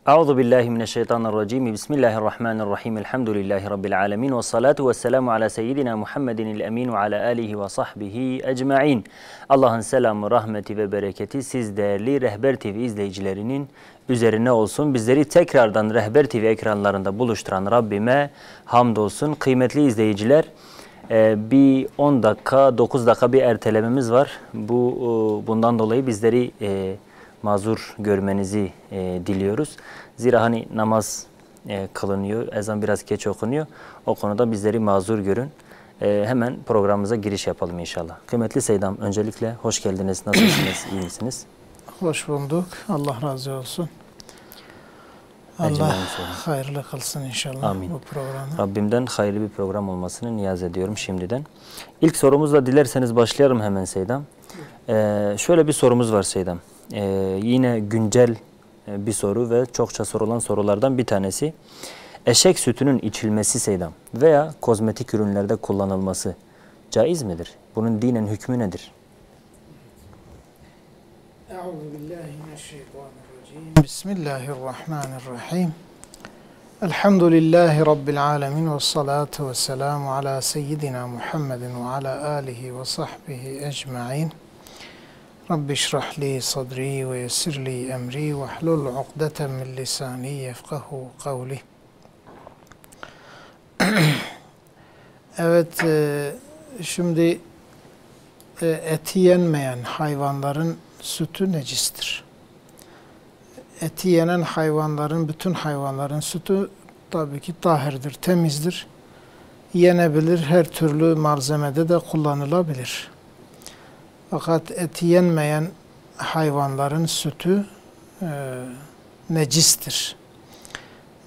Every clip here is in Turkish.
Euzu billahi mineşşeytanirracim. Bismillahirrahmanirrahim. Elhamdülillahi rabbil alamin ve salatu vesselamu ala seyyidina Muhammedinil emin ve ala alihi ve sahbihi ecmaîn. Allah'ın selamı, rahmeti ve bereketi siz değerli Rehber TV izleyicilerinin üzerine olsun. Bizleri tekrardan Rehber TV ekranlarında buluşturan Rabbime hamdolsun. Kıymetli izleyiciler, bir 10 dakika, 9 dakika bir ertelememiz var. Bundan dolayı bizleri mazur görmenizi diliyoruz. Zira hani namaz kılınıyor, ezan biraz geç okunuyor. O konuda bizleri mazur görün. Hemen programımıza giriş yapalım inşallah. Kıymetli Seydam, öncelikle hoş geldiniz. Nasılsınız, iyi misiniz? Hoş bulduk. Allah razı olsun. Allah hayırlı kılsın inşallah. Amin. Bu programı. Rabbimden hayırlı bir program olmasını niyaz ediyorum şimdiden. İlk sorumuzla dilerseniz başlayalım hemen Seydam. Şöyle bir sorumuz var Seydam. Yine güncel bir soru ve çokça sorulan sorulardan bir tanesi. Eşek sütünün içilmesi Seydam veya kozmetik ürünlerde kullanılması caiz midir? Bunun dinen hükmü nedir? Euzubillahimineşşeytanirracim. Bismillahirrahmanirrahim. Elhamdülillahi Rabbil alemin ve salatu ve selamu ala seyyidina Muhammedin ve ala alihi ve sahbihi ecmaîn. Rabbi şrah li sadri ve yessir li emri ve hlul ukdeten min lisani yefkahu kavli. Evet, şimdi eti yenmeyen hayvanların sütü necistir. Eti yenen hayvanların, bütün hayvanların sütü tabii ki tahirdir, temizdir. Yenebilir, her türlü malzemede de kullanılabilir. Fakat eti yenmeyen hayvanların sütü necistir.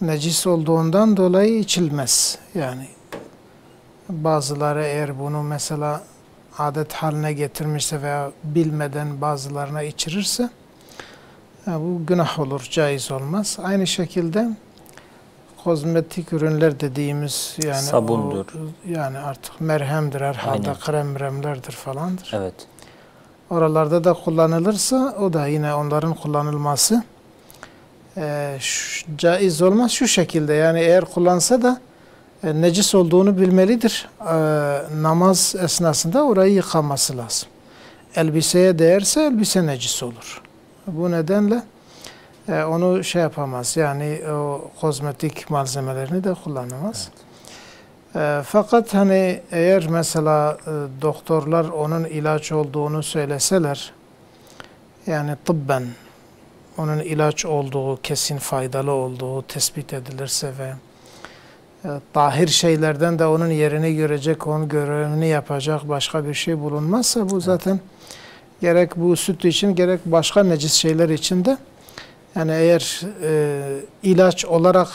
Necis olduğundan dolayı içilmez. Yani bazıları eğer bunu mesela adet haline getirmişse veya bilmeden bazılarına içirirse bu günah olur, caiz olmaz. Aynı şekilde kozmetik ürünler dediğimiz yani sabundur. Yani artık merhemdir herhalde, aynen, kremlerdir falandır. Evet. Oralarda da kullanılırsa o da yine onların kullanılması caiz olmaz şu şekilde. Yani eğer kullansa da necis olduğunu bilmelidir. Namaz esnasında orayı yıkaması lazım. Elbiseye değerse elbise necis olur. Bu nedenle onu şey yapamaz. Yani o kozmetik malzemelerini de kullanamaz. Evet. Fakat hani eğer mesela doktorlar onun ilaç olduğunu söyleseler, yani tıbben onun ilaç olduğu, kesin faydalı olduğu tespit edilirse ve tahir şeylerden de onun yerini görecek, onun görevini yapacak başka bir şey bulunmazsa bu zaten gerek bu süt için gerek başka necis şeyler için de yani eğer ilaç olarak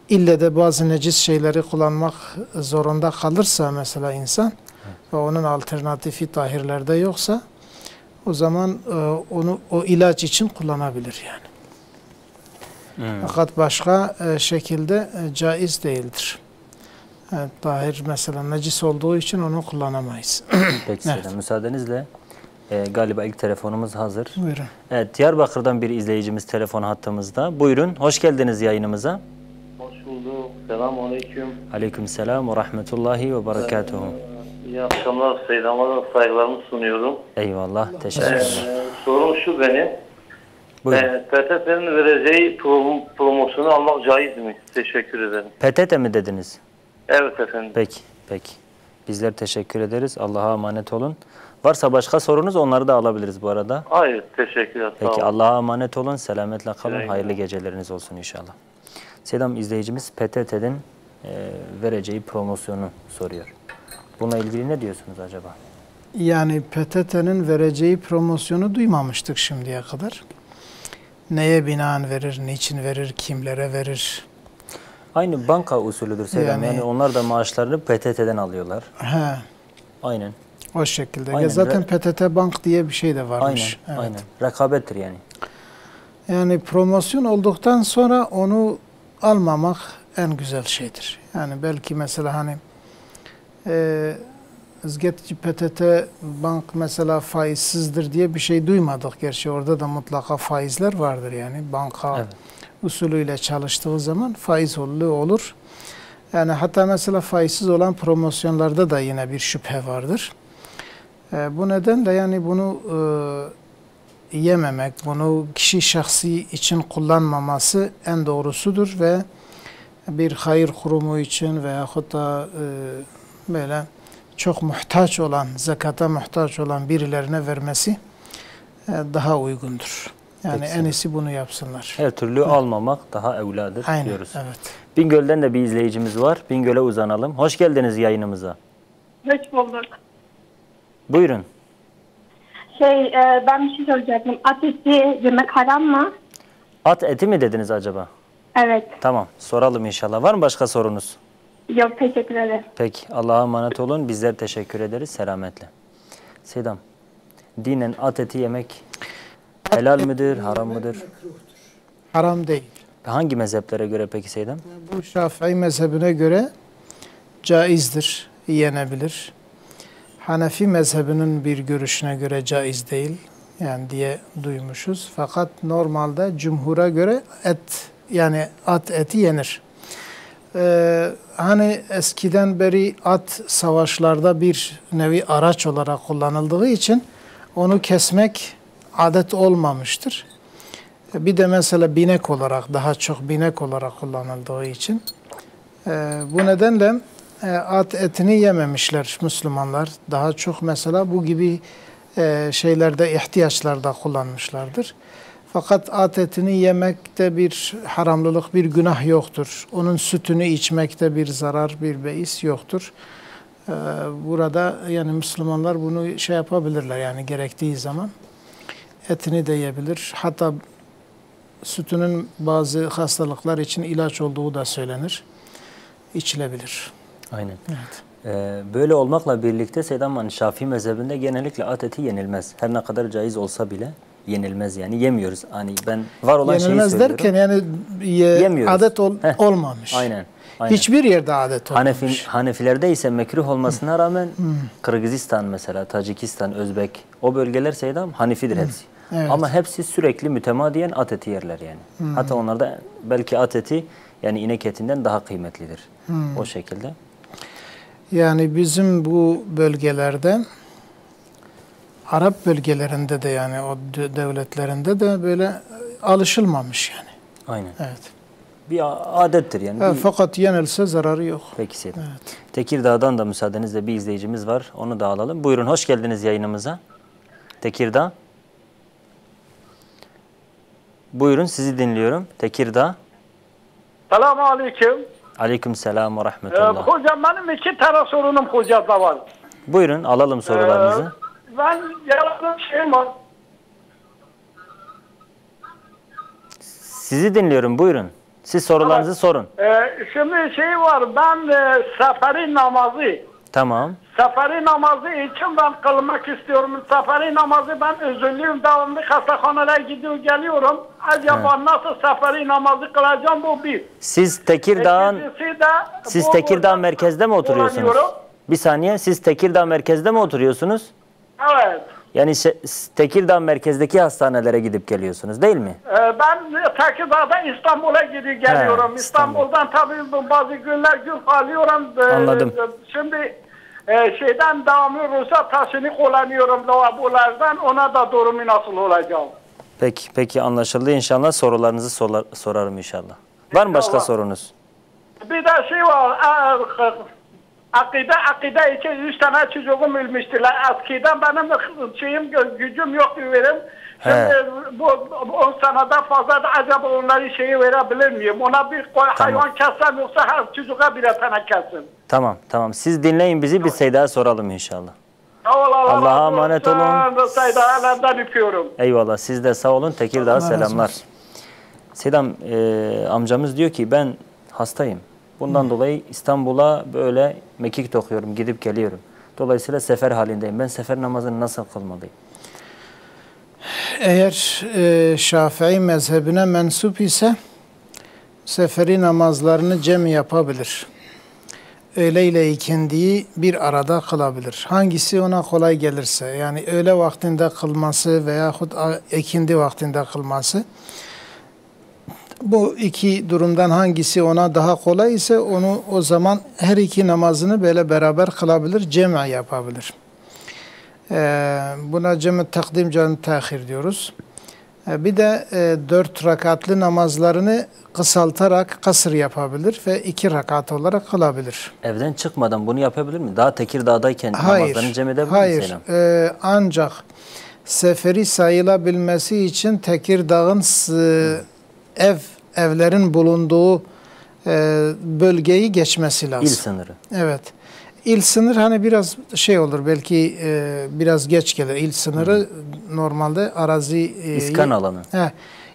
ille de bazı necis şeyleri kullanmak zorunda kalırsa mesela insan ve onun alternatifi tahirlerde yoksa o zaman onu o ilaç için kullanabilir yani. Fakat başka şekilde caiz değildir. Evet, tahir mesela necis olduğu için onu kullanamayız. Peki evet. Müsaadenizle galiba ilk telefonumuz hazır. Buyurun. Evet, Diyarbakır'dan bir izleyicimiz telefon hattımızda. Buyurun, hoş geldiniz yayınımıza. Hoş bulduk. Selamun aleyküm. Aleykümselam ve rahmetullahi ve berekatuhu. İyi akşamlar. Selamlar, saygılarımı sunuyorum. Eyvallah, teşekkür ederim. Sorum şu benim. PTT'nin vereceği promosyonu almak caiz mi? Teşekkür ederim. PTT mi dediniz? Evet efendim. Peki, peki. Bizler teşekkür ederiz. Allah'a emanet olun. Varsa başka sorunuz onları da alabiliriz bu arada. Hayır, teşekkürler. Peki, Allah'a emanet olun. Selametle kalın. Hayırlı geceleriniz olsun inşallah. Selam izleyicimiz PTT'nin vereceği promosyonu soruyor. Buna ilgili ne diyorsunuz acaba? Yani PTT'nin vereceği promosyonu duymamıştık şimdiye kadar. Neye binaen verir, niçin verir, kimlere verir? Aynı banka usulüdür Selam. Yani onlar da maaşlarını PTT'den alıyorlar. He. Aynen. O şekilde. Aynen. Zaten PTT Bank diye bir şey de varmış. Aynen, evet. Aynen. Rekabettir yani. Yani promosyon olduktan sonra onu almamak en güzel şeydir. Yani belki mesela hani Izgetçi PTT Bank mesela faizsizdir diye bir şey duymadık. Gerçi orada da mutlaka faizler vardır yani. Banka usulüyle çalıştığı zaman faiz olur. Yani hatta mesela faizsiz olan promosyonlarda da yine bir şüphe vardır. Bu nedenle yani bunu yememek, bunu kişi şahsi için kullanmaması en doğrusudur ve bir hayır kurumu için veyahut da böyle çok muhtaç olan, zekata muhtaç olan birilerine vermesi daha uygundur. Yani Peki, en iyisi bunu yapsınlar. Her türlü almamak daha evladır Aynen, diyoruz. evet. Bingöl'den de bir izleyicimiz var. Bingöl'e uzanalım. Hoş geldiniz yayınımıza. Hoş bulduk. Buyurun. Ben bir şey soracaktım. At eti yemek haram mı? At eti mi dediniz acaba? Evet. Tamam, soralım inşallah. Var mı başka sorunuz? Yok, teşekkür ederim. Peki, Allah'a emanet olun. Bizler teşekkür ederiz. Selametle. Seydam, dinen at eti yemek helal midir, haram mıdır? Haram değil. Hangi mezheplere göre peki Seydam? Bu Şafii mezhebine göre caizdir, yenebilir. Hanefi mezhebinin bir görüşüne göre caiz değil yani diye duymuşuz. Fakat normalde cumhura göre yani at eti yenir. Hani eskiden beri at savaşlarda bir nevi araç olarak kullanıldığı için onu kesmek adet olmamıştır. Bir de mesela binek olarak, daha çok binek olarak kullanıldığı için bu nedenle at etini yememişler Müslümanlar. Daha çok mesela bu gibi şeylerde, ihtiyaçlarda kullanmışlardır. Fakat at etini yemekte bir haramlılık, bir günah yoktur. Onun sütünü içmekte bir zarar, bir beis yoktur. Burada yani Müslümanlar bunu şey yapabilirler yani gerektiği zaman. Etini de yiyebilir. Hatta sütünün bazı hastalıklar için ilaç olduğu da söylenir. İçilebilir. Aynen. Evet. Böyle olmakla birlikte Seydam Şafii mezhebinde genellikle at eti yenilmez. Her ne kadar caiz olsa bile yenilmez yani yemiyoruz. Hani ben var olan yenilmez şeyi söylüyorum. derken yani Yemiyoruz. adet olmamış. Aynen. Aynen. Hiçbir yerde adet olmamış. Hanefilerde ise mekruh olmasına rağmen Kırgızistan mesela, Tacikistan, Özbek o bölgeler Seydam Hanefidir hepsi. Evet. Ama hepsi sürekli mütemadiyen at eti yerler yani. Hatta onlarda belki at eti yani inek etinden daha kıymetlidir. O şekilde. Yani bizim bu bölgelerde Arap bölgelerinde de yani o devletlerinde de böyle alışılmamış yani. Aynen. Evet. Bir adettir yani. Evet, fakat yenilse zararı yok. Peki Seydam. Evet. Tekirdağ'dan da müsaadenizle bir izleyicimiz var. Onu da alalım. Buyurun, hoş geldiniz yayınımıza. Tekirdağ. Buyurun, sizi dinliyorum. Tekirdağ. Selamun aleyküm. Aleykümselam ve rahmetullah. Hocam benim iki tane sorunum hocada var. Buyurun, alalım sorularınızı. Ben yaradığım şeyim var. Sizi dinliyorum, buyurun. Siz sorularınızı sorun. Şimdi şey var, ben seferi namazı. Tamam. Seferi namazı için ben kılmak istiyorum. Seferi namazı ben özürlüyüm. Devamlı hastahanelere gidiyor geliyorum. Acaba nasıl seferi namazı kılacağım, bu bir. Siz Tekirdağ'ın Tekirdağ merkezde mi oturuyorsunuz? kullanıyorum. Bir saniye, siz Tekirdağ merkezde mi oturuyorsunuz? Evet. Yani Tekirdağ merkezdeki hastanelere gidip geliyorsunuz değil mi? Ben Tekirdağ'da İstanbul'a gidip geliyorum. İstanbul'dan tabii bazı günler gün alıyorum. Anladım. Şimdi şeyden devamlı ruhsat taşını kullanıyorum lavabolardan. Ona da durumu nasıl olacak? Peki anlaşıldı. İnşallah sorularınızı sorarım inşallah. Var mı başka İnşallah. sorunuz? Bir de şey var. Akide için 3 tane çocuğum ölmüştüler. Eskiden benim gücüm yoktu verim. Şimdi bu 10 seneden fazla da acaba onları verebilir miyim? Ona bir hayvan kessem yoksa her çocuğa bir tane kessin. Tamam. Siz dinleyin bizi, biz Seyda'ya soralım inşallah. Allah'a emanet olun. Seyda'dan öpüyorum. Eyvallah, siz de sağ olun. Tekirdağ'a selamlar. Seydam amcamız diyor ki ben hastayım. Bundan dolayı İstanbul'a böyle mekik dokuyorum, gidip geliyorum. Dolayısıyla sefer halindeyim. Ben sefer namazını nasıl kılmalıyım? Eğer Şafii mezhebine mensup ise seferi namazlarını cem yapabilir. Öğle ile ikindiyi bir arada kılabilir. Hangisi ona kolay gelirse, yani öğle vaktinde kılması veyahut ikindi vaktinde kılması Bu iki durumdan hangisi ona daha kolay ise onu o zaman her iki namazını böyle beraber kılabilir, cem'i yapabilir. Buna cem-i takdim, cem-i tehir diyoruz. Bir de 4 rakatlı namazlarını kısaltarak kasır yapabilir ve 2 rakat olarak kılabilir. Evden çıkmadan bunu yapabilir mi? Daha Tekirdağ'dayken namazlarını cem edebilir mi? Hayır. Ancak seferi sayılabilmesi için Tekirdağ'ın evlerin bulunduğu bölgeyi geçmesi lazım. İl sınırı. Evet. İl sınır hani biraz şey olur, belki biraz geç gelir. İl sınırı normalde arazi... İskan alanı.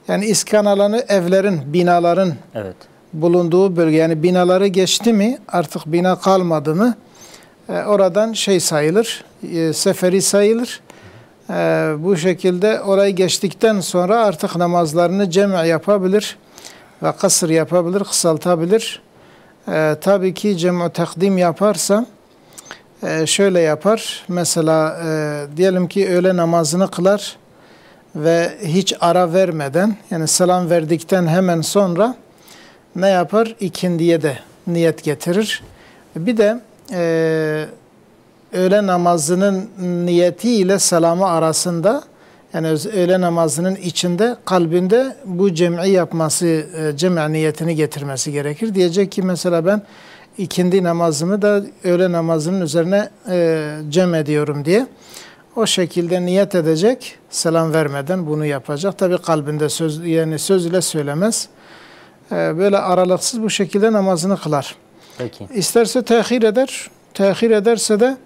Yani iskan alanı evlerin, binaların Evet. bulunduğu bölge. Yani binaları geçti mi, artık bina kalmadı mı oradan şey sayılır, seferi sayılır. Bu şekilde orayı geçtikten sonra artık namazlarını cem' yapabilir ve kasır yapabilir, kısaltabilir. Tabii ki cem' takdim yaparsa şöyle yapar. Mesela diyelim ki öğle namazını kılar ve hiç ara vermeden, yani selam verdikten hemen sonra ne yapar? İkindiye de niyet getirir. Bir de öğle namazının niyeti ile selamı arasında, yani öğle namazının içinde, kalbinde bu cem'i yapması, cem' niyetini getirmesi gerekir. Diyecek ki mesela ben ikindi namazımı da öğle namazının üzerine cem ediyorum diye. O şekilde niyet edecek, selam vermeden bunu yapacak. Tabi kalbinde söz ile söylemez. Böyle aralıksız bu şekilde namazını kılar. Peki. İsterse tehir eder. Tehir ederse de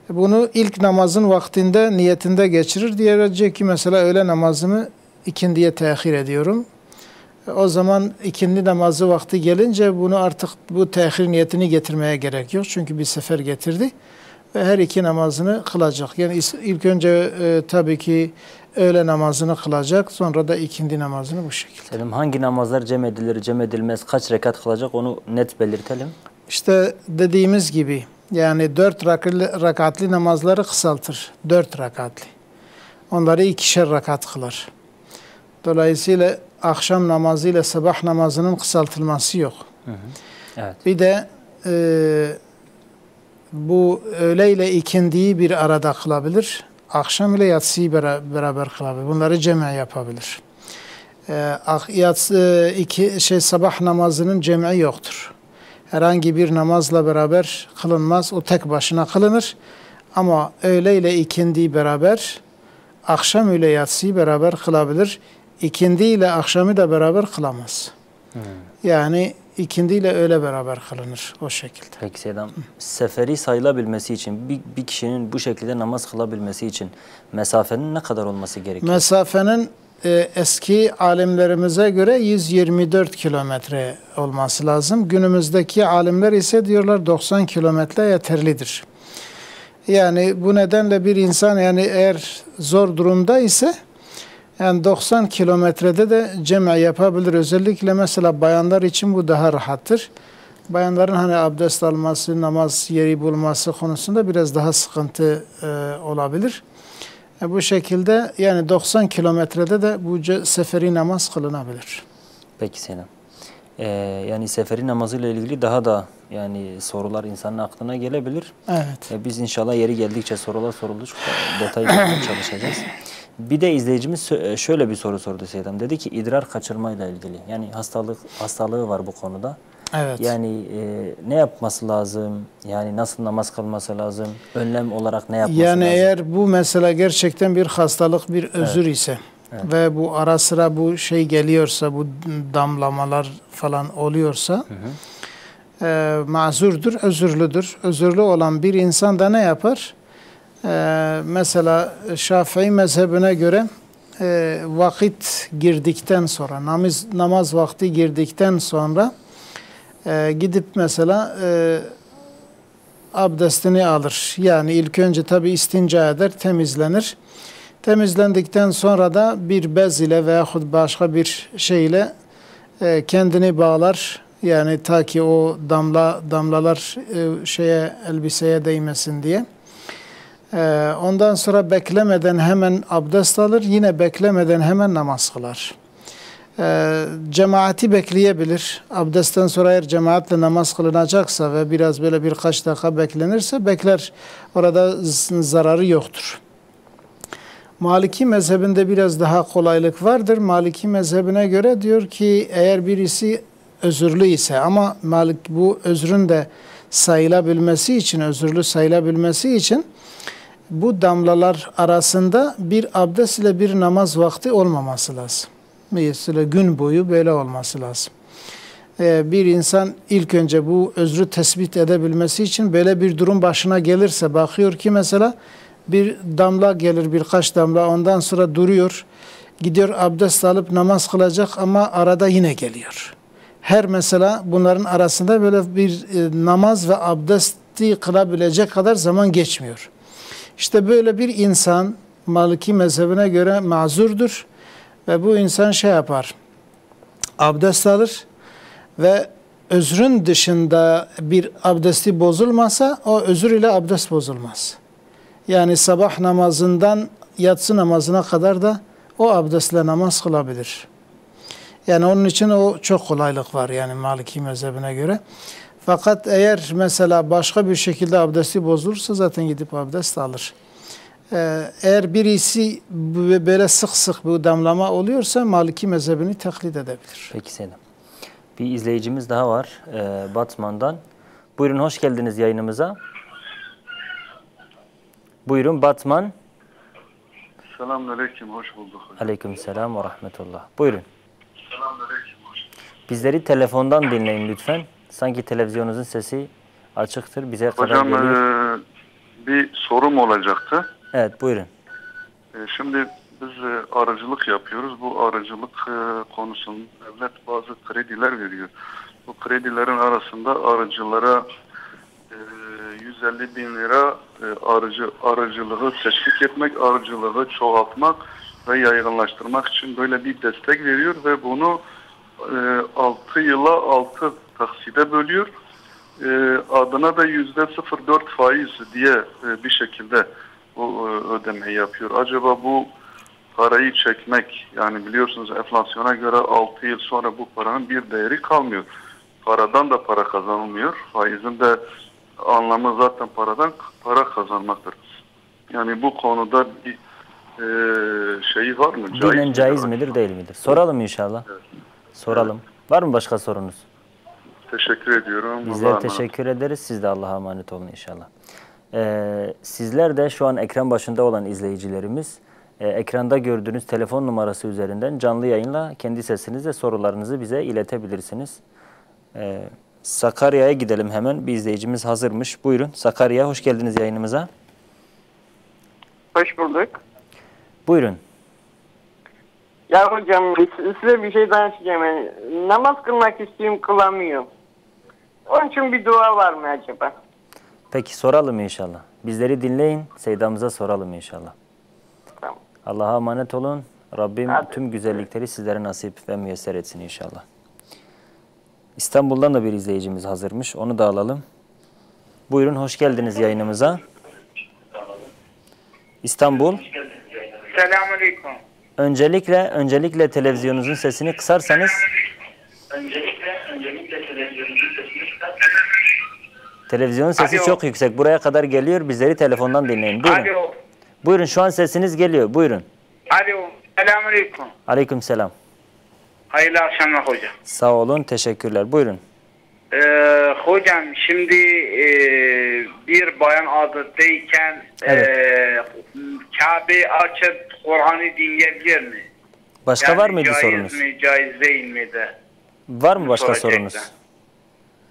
bunu ilk namazın vaktinde, niyetinde geçirir. Diyecek ki mesela öğle namazımı ikindiye tehir ediyorum. O zaman ikindi namazı vakti gelince bunu artık bu tehir niyetini getirmeye gerek yok. Çünkü bir sefer getirdi. Ve her iki namazını kılacak. Yani ilk önce tabii ki öğle namazını kılacak. Sonra da ikindi namazını bu şekilde. Selim, hangi namazlar cem edilir, cem edilmez, kaç rekat kılacak onu net belirtelim. İşte dediğimiz gibi yani 4 rakatlı namazları kısaltır. 4 rakatlı. Onları 2'şer rakat kılar. Dolayısıyla akşam namazı ile sabah namazının kısaltılması yok. Evet. Bir de bu öğle ile ikindiyi bir arada kılabilir. Akşam ile yatsıyı beraber kılabilir. Bunları cem'i yapabilir. Sabah namazının cem'i yoktur. Herhangi bir namazla beraber kılınmaz. O tek başına kılınır. Ama öğle ile ikindiyi beraber, akşam ile yatsıyı beraber kılabilir. İkindi ile akşamı da beraber kılamaz. Yani ikindi ile öğle beraber kılınır o şekilde. Peki Seydam, seferi sayılabilmesi için, bir kişinin bu şekilde namaz kılabilmesi için mesafenin ne kadar olması gerekiyor? Mesafenin eski alimlerimize göre 124 kilometre olması lazım. Günümüzdeki alimler ise diyorlar 90 kilometre yeterlidir. Yani bu nedenle bir insan, yani eğer zor durumda ise yani 90 kilometrede de cem' yapabilir. Özellikle mesela bayanlar için bu daha rahattır. Bayanların hani abdest alması, namaz yeri bulması konusunda biraz daha sıkıntı olabilir. Bu şekilde yani 90 kilometrede de bu seferi namaz kılınabilir. Peki Seydam. Yani seferi namazıyla ilgili daha da yani sorular insanın aklına gelebilir. Evet. Biz inşallah yeri geldikçe sorular soruldukça detaylı çalışacağız. Bir de izleyicimiz şöyle bir soru sordu Seydam. Dedi ki idrar kaçırmayla ilgili. Yani hastalığı var bu konuda. Evet. Yani ne yapması lazım? Yani nasıl namaz kılması lazım? Önlem olarak ne yapması yani lazım? Eğer bu mesele gerçekten bir hastalık, bir özür ise ve bu ara sıra bu şey geliyorsa, bu damlamalar falan oluyorsa mazurdur, özürlüdür. Özürlü olan bir insan da ne yapar? Mesela Şafii mezhebine göre vakit girdikten sonra, namaz vakti girdikten sonra gidip mesela abdestini alır. Yani ilk önce tabi istinca eder, temizlenir. Temizlendikten sonra da bir bez ile veyahut başka bir şeyle kendini bağlar. Yani ta ki o damlalar elbiseye değmesin diye. Ondan sonra beklemeden hemen abdest alır. Yine beklemeden hemen namaz kılar. Cemaati bekleyebilir. Abdestten sonra eğer cemaatle namaz kılınacaksa ve biraz böyle birkaç dakika beklenirse bekler. Orada zararı yoktur. Maliki mezhebinde biraz daha kolaylık vardır. Maliki mezhebine göre diyor ki eğer birisi özürlü ise ama bu özrün de sayılabilmesi için, özürlü sayılabilmesi için bu damlalar arasında bir abdest ile bir namaz vakti olmaması lazım. Mesela gün boyu böyle olması lazım. Bir insan ilk önce bu özrü tespit edebilmesi için böyle bir durum başına gelirse bakıyor ki mesela bir damla gelir, birkaç damla, ondan sonra duruyor, gidiyor abdest alıp namaz kılacak ama arada yine geliyor. Her mesela bunların arasında böyle bir namaz ve abdesti kılabilecek kadar zaman geçmiyor. İşte böyle bir insan Maliki mezhebine göre mazurdur ve bu insan şey yapar, abdest alır ve özrün dışında bir abdesti bozulmasa o özür ile abdest bozulmaz. Yani sabah namazından yatsı namazına kadar da o abdestle namaz kılabilir. Yani onun için o çok kolaylık var yani Maliki mezhebine göre. Fakat eğer mesela başka bir şekilde abdesti bozulursa zaten gidip abdest alır. Eğer birisi böyle sık sık bu damlama oluyorsa Maliki mezhebini taklit edebilir. Peki Seydam. Bir izleyicimiz daha var Batman'dan. Buyurun, hoş geldiniz yayınımıza. Buyurun Batman. Selamünaleyküm, hoş bulduk. Aleykümselam ve rahmetullah. Buyurun. Selamünaleyküm, hoş bulduk. Bizleri telefondan dinleyin lütfen. Sanki televizyonunuzun sesi açıktır. Bize kadar Hocam geliyor. bir sorum olacaktı. Evet, buyurun. Şimdi biz aracılık yapıyoruz. Bu aracılık konusunda devlet bazı krediler veriyor. Bu kredilerin arasında aracılara 150 bin lira aracılığı teşvik etmek, aracılığı çoğaltmak ve yaygınlaştırmak için böyle bir destek veriyor ve bunu 6 yıla 6 takside bölüyor. Adına da %0,4 faiz diye bir şekilde bu ödemeyi yapıyor. Acaba bu parayı çekmek, yani biliyorsunuz enflasyona göre 6 yıl sonra bu paranın bir değeri kalmıyor. Paradan da para kazanılmıyor. Faizin de anlamı zaten para kazanmaktır. Yani bu konuda bir şeyi var mı? Dinen caiz midir, değil midir? Soralım inşallah. Evet. Soralım. Var mı başka sorunuz? Teşekkür ediyorum. Bizler teşekkür ederiz. Siz de Allah'a emanet olun inşallah. Sizler de şu an ekran başında olan izleyicilerimiz, ekranda gördüğünüz telefon numarası üzerinden canlı yayınla kendi sesinizle sorularınızı bize iletebilirsiniz. Sakarya'ya gidelim hemen. Bir izleyicimiz hazırmış. Buyurun Sakarya, hoş geldiniz yayınımıza. Hoş bulduk. Buyurun. Ya hocam size bir şey danışacağım. Yani, namaz kılmak istiyorum, kılamıyorum. Onun için bir dua var mı acaba? Peki soralım inşallah. Bizleri dinleyin, Seydamıza soralım inşallah. Tamam. Allah'a emanet olun. Rabbim Hadi. tüm güzellikleri sizlere nasip ve müyesser etsin inşallah. İstanbul'dan da bir izleyicimiz hazırmış. Onu da alalım. Buyurun, hoş geldiniz yayınımıza. İstanbul. Selamünaleyküm. Öncelikle televizyonunuzun sesini kısarsanız. Televizyonun sesi Alo. çok yüksek. Buraya kadar geliyor. Bizleri telefondan dinleyin. Buyurun. Alo. Buyurun, şu an sesiniz geliyor. Buyurun. Alo. Selamünaleyküm. Aleykümselam. Hayırlı akşamlar hocam. Sağ olun. Teşekkürler. Buyurun. Hocam şimdi bir bayan adetteyken Evet. Kabe'yi açıp Kur'an'ı dinleyebilir mi? Başka Yani var mıydı caiz sorunuz? mi, caiz değil mi de? Var mı başka Soracaktım. sorunuz?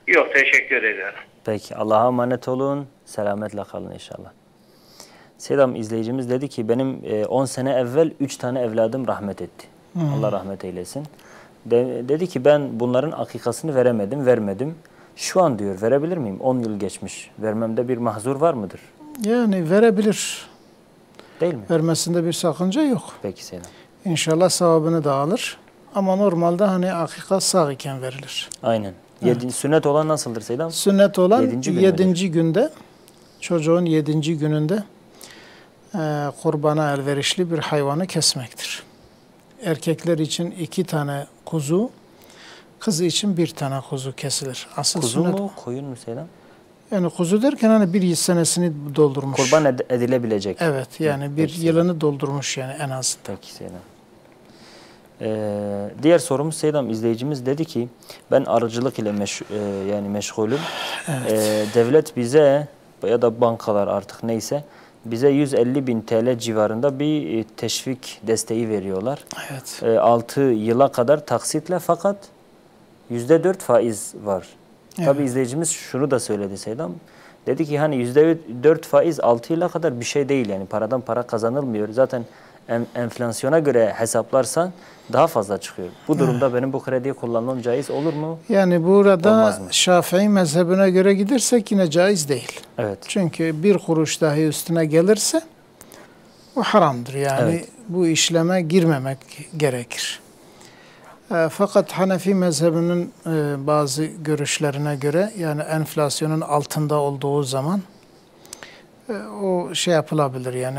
Yok, teşekkür ederim. Peki. Allah'a emanet olun. Selametle kalın inşallah. Seydam izleyicimiz dedi ki benim 10 sene evvel 3 tane evladım rahmet etti. Allah rahmet eylesin. Dedi ki ben bunların akikasını vermedim. Şu an diyor verebilir miyim? 10 yıl geçmiş. Vermemde bir mahzur var mıdır? Yani verebilir. Değil mi? Vermesinde bir sakınca yok. Peki Seydam. İnşallah sevabını da alır. Ama normalde hani akika sağ iken verilir. Aynen. Sünnet olan nasıldır Seydam? Sünnet olan Yedinci gün 7. günde, çocuğun 7. gününde kurbana elverişli bir hayvanı kesmektir. erkekler için 2 tane kuzu, kız için 1 tane kuzu kesilir. Asıl Kuzu sünnet, mu, koyun mu Seydam? yani kuzu derken hani bir senesini doldurmuş. Kurban edilebilecek. Evet, yani bir yılını doldurmuş yani en az. Peki Seydam. Diğer sorumuz Seydam, izleyicimiz dedi ki ben arıcılık ile meşgulüm. Devlet bize ya da bankalar artık neyse bize 150.000 TL civarında bir teşvik desteği veriyorlar. Evet. 6 yıla kadar taksitle, fakat %4 faiz var. Evet. Tabii izleyicimiz şunu da söyledi Seydam. Dedi ki hani %4 faiz 6 yıla kadar bir şey değil, yani paradan para kazanılmıyor. Zaten enflasyona göre hesaplarsan daha fazla çıkıyor. Bu durumda benim bu krediyi kullanmam caiz olur mu? Yani burada Olmaz mı? Şafii mezhebine göre gidersek yine caiz değil. Evet. Çünkü 1 kuruş dahi üstüne gelirse o haramdır. Yani Evet. bu işleme girmemek gerekir. Fakat Hanefi mezhebinin bazı görüşlerine göre yani enflasyonun altında olduğu zaman o şey yapılabilir, yani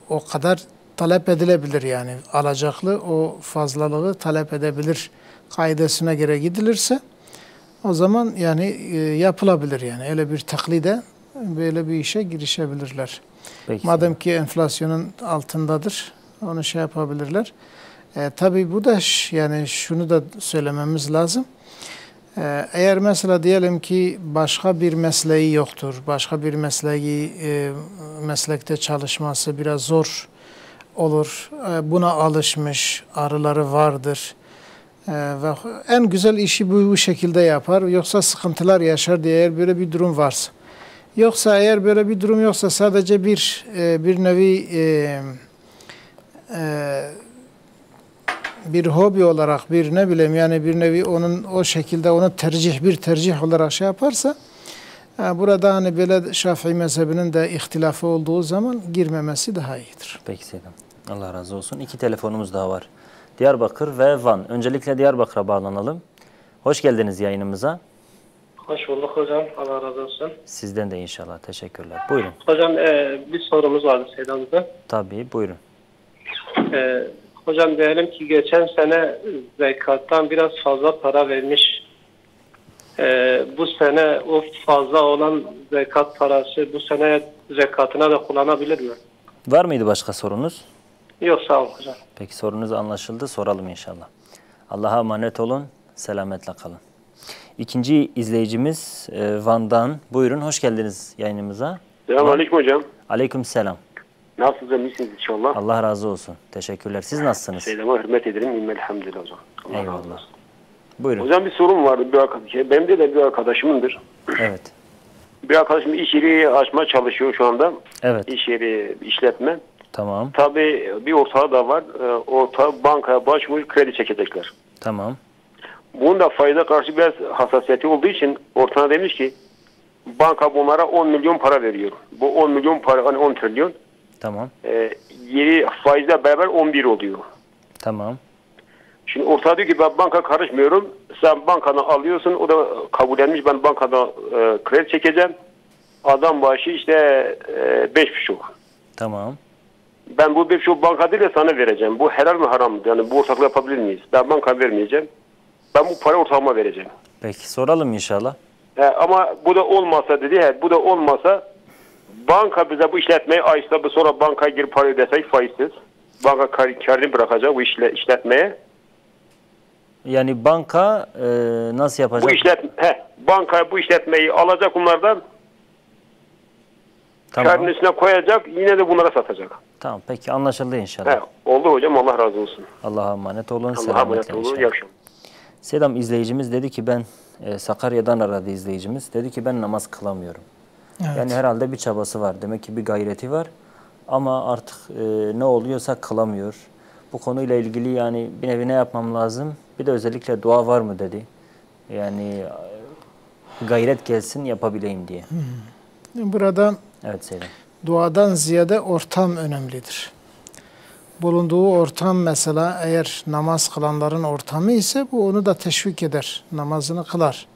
o kadar talep edilebilir, yani alacaklı o fazlalığı talep edebilir kaidesine göre gidilirse o zaman yani yapılabilir, yani öyle bir taklide böyle bir işe girişebilirler. Peki. Madem ki enflasyonun altındadır onu şey yapabilirler. Tabii bu da yani şunu da söylememiz lazım. Eğer mesela diyelim ki başka bir mesleği yoktur, başka bir meslekte çalışması biraz zor olur, buna alışmış, arıları vardır ve en güzel işi bu şekilde yapar, yoksa sıkıntılar yaşar diye eğer böyle bir durum varsa. Yoksa eğer böyle bir durum yoksa sadece bir nevi bir hobi olarak, bir ne bileyim yani bir nevi onun o şekilde onu bir tercih olarak şey yaparsa burada hani böyle Şafii mezhebinin de ihtilafı olduğu zaman girmemesi daha iyidir. Peki Seydam. Allah razı olsun. 2 telefonumuz daha var. Diyarbakır ve Van. Öncelikle Diyarbakır'a bağlanalım. Hoş geldiniz yayınımıza. Hoş bulduk hocam. Allah razı olsun. Sizden de inşallah. Teşekkürler. Buyurun. Hocam bir sorumuz vardı Seydam'da. Tabii, buyurun. Hocam diyelim ki geçen sene zekattan biraz fazla para vermiş. Bu sene o fazla olan zekat parası bu sene zekatına da kullanabilir mi? Var mıydı başka sorunuz? Yok, sağ olun hocam. Peki, sorunuz anlaşıldı. Soralım inşallah. Allah'a emanet olun. Selametle kalın. İkinci izleyicimiz Van'dan. Buyurun, hoş geldiniz yayınımıza. Selamünaleyküm hocam. Aleyküm selam. Nasılsınız, iyisiniz inşallah? Allah razı olsun. Teşekkürler. Siz nasılsınız? Selam'a hürmet ederim. Elhamdülillah hocam. Allah razı olsun. Eyvallah. Buyurun. Hocam bir sorum vardı. Benim de bir arkadaşımındır. Evet. Bir arkadaşım iş yeri açmaya çalışıyor şu anda. Evet. İş yeri işletme. Tamam. Tabii bir ortağı da var. Ortağı bankaya başvurup kredi çekecekler. Tamam. Bunun da faize karşı biraz hassasiyeti olduğu için ortağı demiş ki banka bunlara 10 milyon para veriyor. Bu 10 milyon para, hani 10 trilyon. Tamam. Yeri faizle beraber 11 oluyor. Tamam. Şimdi ortağı diyor ki ben banka karışmıyorum. Sen bankadan alıyorsun. O da kabullenmiş. Ben bankada kredi çekeceğim. Adam başı işte 5,5. Tamam. Ben bu 5,5 banka değil de sana vereceğim. Bu helal mi haram mı? Yani bu ortaklığı yapabilir miyiz? Ben banka vermeyeceğim. Ben bu parayı ortağıma vereceğim. Peki, soralım inşallah. Ama bu da olmasa dedi. Bu da olmasa banka bize bu işletmeyi açsa sonra bankaya girip para ödesek faizsiz. Banka karını bırakacak bu işletmeye. Yani banka nasıl yapacak? Banka bu işletmeyi alacak onlardan. Tamam. Karının üstüne koyacak, yine de bunlara satacak. Tamam, peki, anlaşıldı inşallah. Oldu hocam, Allah razı olsun. Allah'a emanet olun. Allah'a emanet olun. İyi akşamlar. Selam, izleyicimiz dedi ki ben Sakarya'dan aradı izleyicimiz. Dedi ki ben namaz kılamıyorum. Evet. Yani herhalde bir çabası var. Demek ki bir gayreti var. Ama artık ne oluyorsa kılamıyor. Bu konuyla ilgili yani bir nevi ne yapmam lazım? Bir de özellikle dua var mı dedi. Yani gayret gelsin yapabileyim diye. Burada Evet Seydam. duadan ziyade ortam önemlidir. Bulunduğu ortam mesela eğer namaz kılanların ortamı ise bu onu da teşvik eder. Namazını kılar.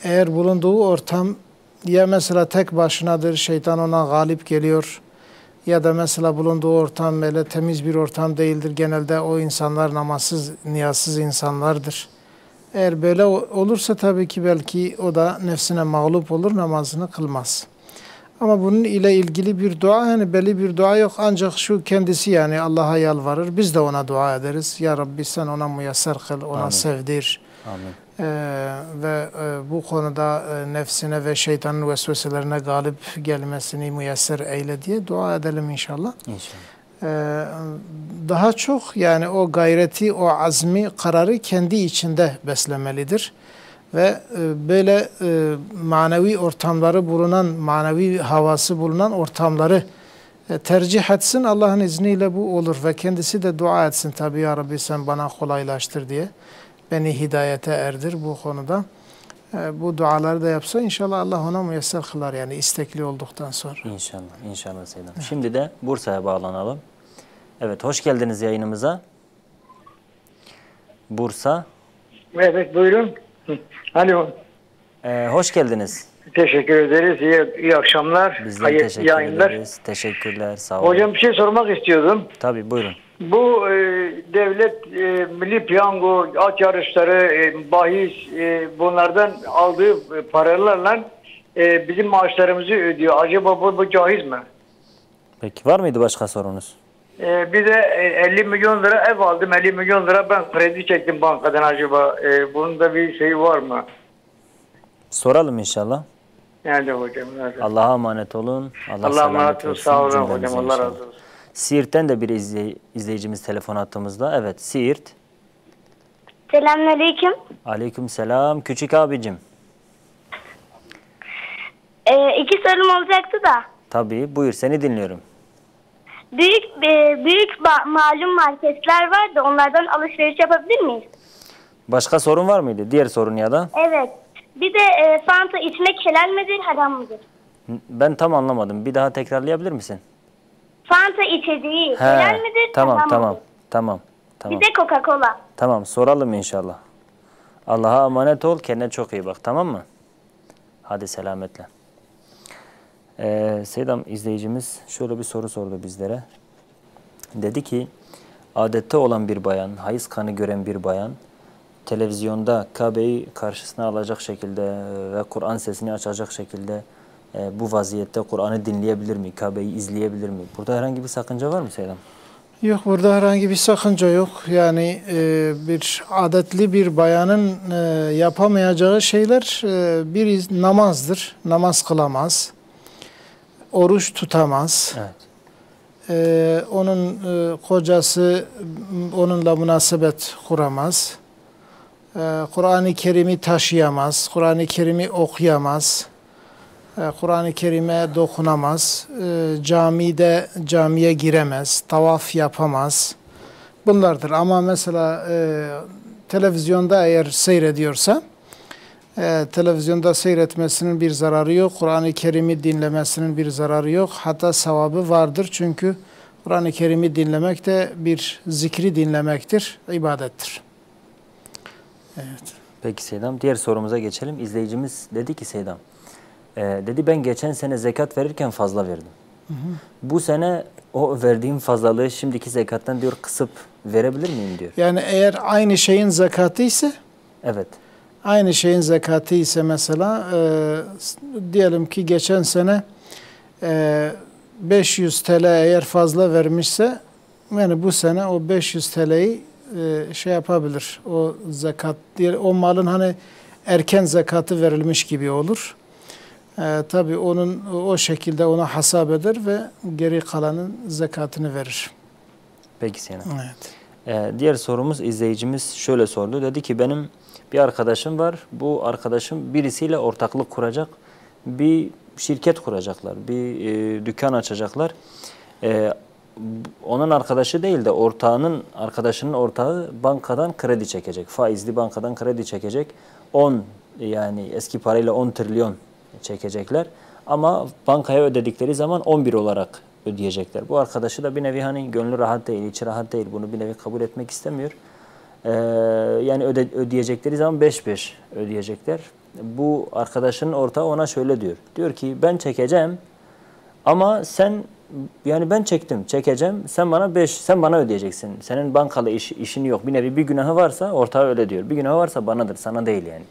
Eğer bulunduğu ortam ya mesela tek başınadır, şeytan ona galip geliyor ya da mesela bulunduğu ortam böyle temiz bir ortam değildir. Genelde o insanlar namazsız, niyazsız insanlardır. Eğer böyle olursa tabii ki belki o da nefsine mağlup olur, namazını kılmaz. Ama bunun ile ilgili bir dua, yani belli bir dua yok, ancak şu kendisi yani Allah'a yalvarır. Biz de ona dua ederiz. Ya Rabbi sen ona müyesser kıl, ona Amin. sevdir. Amin. Ve bu konuda nefsine ve şeytanın vesveselerine galip gelmesini müyesser eyle diye dua edelim inşallah. İnşallah. Daha çok yani o gayreti, o azmi, kararı kendi içinde beslemelidir. Ve böyle manevi ortamları bulunan, manevi havası bulunan ortamları tercih etsin. Allah'ın izniyle bu olur ve kendisi de dua etsin tabii, ya Rabbi sen bana kolaylaştır diye. Beni hidayete erdir bu konuda. Bu duaları da yapsa inşallah Allah ona müyesser kılar, yani istekli olduktan sonra. İnşallah. İnşallah Seyyidem. Şimdi de Bursa'ya bağlanalım. Evet, hoş geldiniz yayınımıza. Bursa. Evet, buyurun. Alo. Hoş geldiniz. Teşekkür ederiz. İyi akşamlar. Bizden Hayırlı teşekkür yayınlar. ederiz. Teşekkürler. Sağ olun. Hocam bir şey sormak istiyordum. Tabii buyurun. Bu devlet milli piyango, at yarışları, bahis bunlardan aldığı paralarla bizim maaşlarımızı ödüyor. Acaba bu caiz mi? Peki var mıydı başka sorunuz? Bir de 50 milyon lira ev aldım. 50 milyon lira ben kredi çektim bankadan acaba. Bunun da bir şeyi var mı? Soralım inşallah. Nerede hocam? Nerede? Allah'a emanet olun. Allah'a emanet olun. Sağ olun hocam. Allah razı olsun. Siirt'ten de bir izleyicimiz telefon attığımızda. Evet, Siirt. Selamünaleyküm. Aleykümselam. Küçük abicim. 2 sorum olacaktı da. Tabii, buyur seni dinliyorum. Büyük malum marketler var da onlardan alışveriş yapabilir miyiz? Başka sorun var mıydı? Diğer sorun ya da? Evet. Bir de Fanta içmek helal midir, haram mıdır? Ben tam anlamadım. Bir daha tekrarlayabilir misin? Fanta içeceği helal midir, tamam, haram tamam, mıdır? tamam. Bir de Coca-Cola. Tamam, soralım inşallah. Allah'a emanet ol, kendine çok iyi bak, tamam mı? Hadi selametle. Seydam izleyicimiz şöyle bir soru sordu bizlere. Dedi ki, adette olan bir bayan, hayız kanı gören bir bayan, televizyonda Kabe'yi karşısına alacak şekilde ve Kur'an sesini açacak şekilde bu vaziyette Kur'an'ı dinleyebilir mi? Kabe'yi izleyebilir mi? Burada herhangi bir sakınca var mı Seydam? Yok, burada herhangi bir sakınca yok. Yani bir adetli bir bayanın yapamayacağı şeyler bir namazdır. Namaz kılamaz. Oruç tutamaz. Evet. Onun kocası onunla münasebet kuramaz. Kur'an-ı Kerim'i taşıyamaz. Kur'an-ı Kerim'i okuyamaz. Kur'an-ı Kerim'e dokunamaz. Camiye giremez. Tavaf yapamaz. Bunlardır. Ama mesela televizyonda eğer seyrediyorsa, televizyonda seyretmesinin bir zararı yok. Kur'an-ı Kerim'i dinlemesinin bir zararı yok. Hatta sevabı vardır. Çünkü Kur'an-ı Kerim'i dinlemek de bir zikri dinlemektir, ibadettir. Evet. Peki Seydam, diğer sorumuza geçelim. İzleyicimiz dedi ki Seydam, dedi ben geçen sene zekat verirken fazla verdim. Hı hı. Bu sene o verdiğim fazlalığı şimdiki zekattan diyor kısıp verebilir miyim diyor. Yani eğer aynı şeyin zekatı ise, evet. Aynı şeyin zekatı ise mesela diyelim ki geçen sene 500 TL eğer fazla vermişse, yani bu sene o 500 TL'yi şey yapabilir. O zekat, o malın hani erken zekatı verilmiş gibi olur. Tabii onun o şekilde ona hesap eder ve geri kalanın zekatını verir. Peki Seydam. Evet. Diğer sorumuz izleyicimiz şöyle sordu. Dedi ki benim bir arkadaşım var. Bu arkadaşım birisiyle ortaklık kuracak. Bir şirket kuracaklar. Bir dükkan açacaklar. Onun arkadaşı değil de arkadaşının ortağı bankadan kredi çekecek. Faizli bankadan kredi çekecek. Yani eski parayla 10 trilyon çekecekler. Ama bankaya ödedikleri zaman 11 olarak ödeyecekler. Bu arkadaşı da bir nevi hani gönlü rahat değil, içi rahat değil. Bunu bir nevi kabul etmek istemiyor. Yani ödeyecekleri zaman 5-5 ödeyecekler. Bu arkadaşının ortağı ona şöyle diyor. Diyor ki ben çekeceğim ama sen yani ben çekeceğim. Sen bana ödeyeceksin. Senin bankalı işin yok. Bir nevi bir günahı varsa ortağı öyle diyor. Bir günahı varsa banadır, sana değil yani.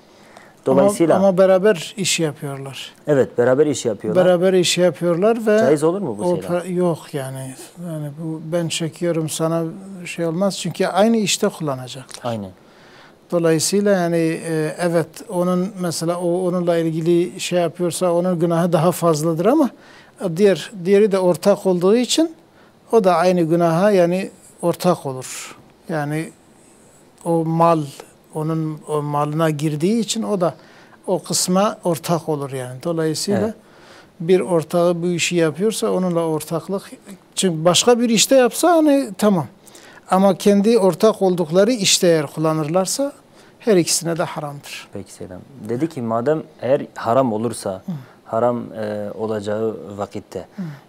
Dolayısıyla ama beraber iş yapıyorlar. Evet, beraber iş yapıyorlar. Beraber iş yapıyorlar ve caiz olur mu bu şeyler? Yok yani bu ben çekiyorum sana şey olmaz çünkü aynı işte kullanacaklar. Aynen. Dolayısıyla yani evet onun mesela onunla ilgili şey yapıyorsa onun günahı daha fazladır ama diğeri de ortak olduğu için o da aynı günaha yani ortak olur. Yani o onun o malına girdiği için o da o kısma ortak olur yani. Dolayısıyla bir ortağı bu işi yapıyorsa onunla ortaklık, çünkü başka bir işte yapsa hani tamam. Ama kendi ortak oldukları işte eğer kullanırlarsa her ikisine de haramdır. Peki Selam. Dedi ki madem eğer haram olursa, haram olacağı vakitte.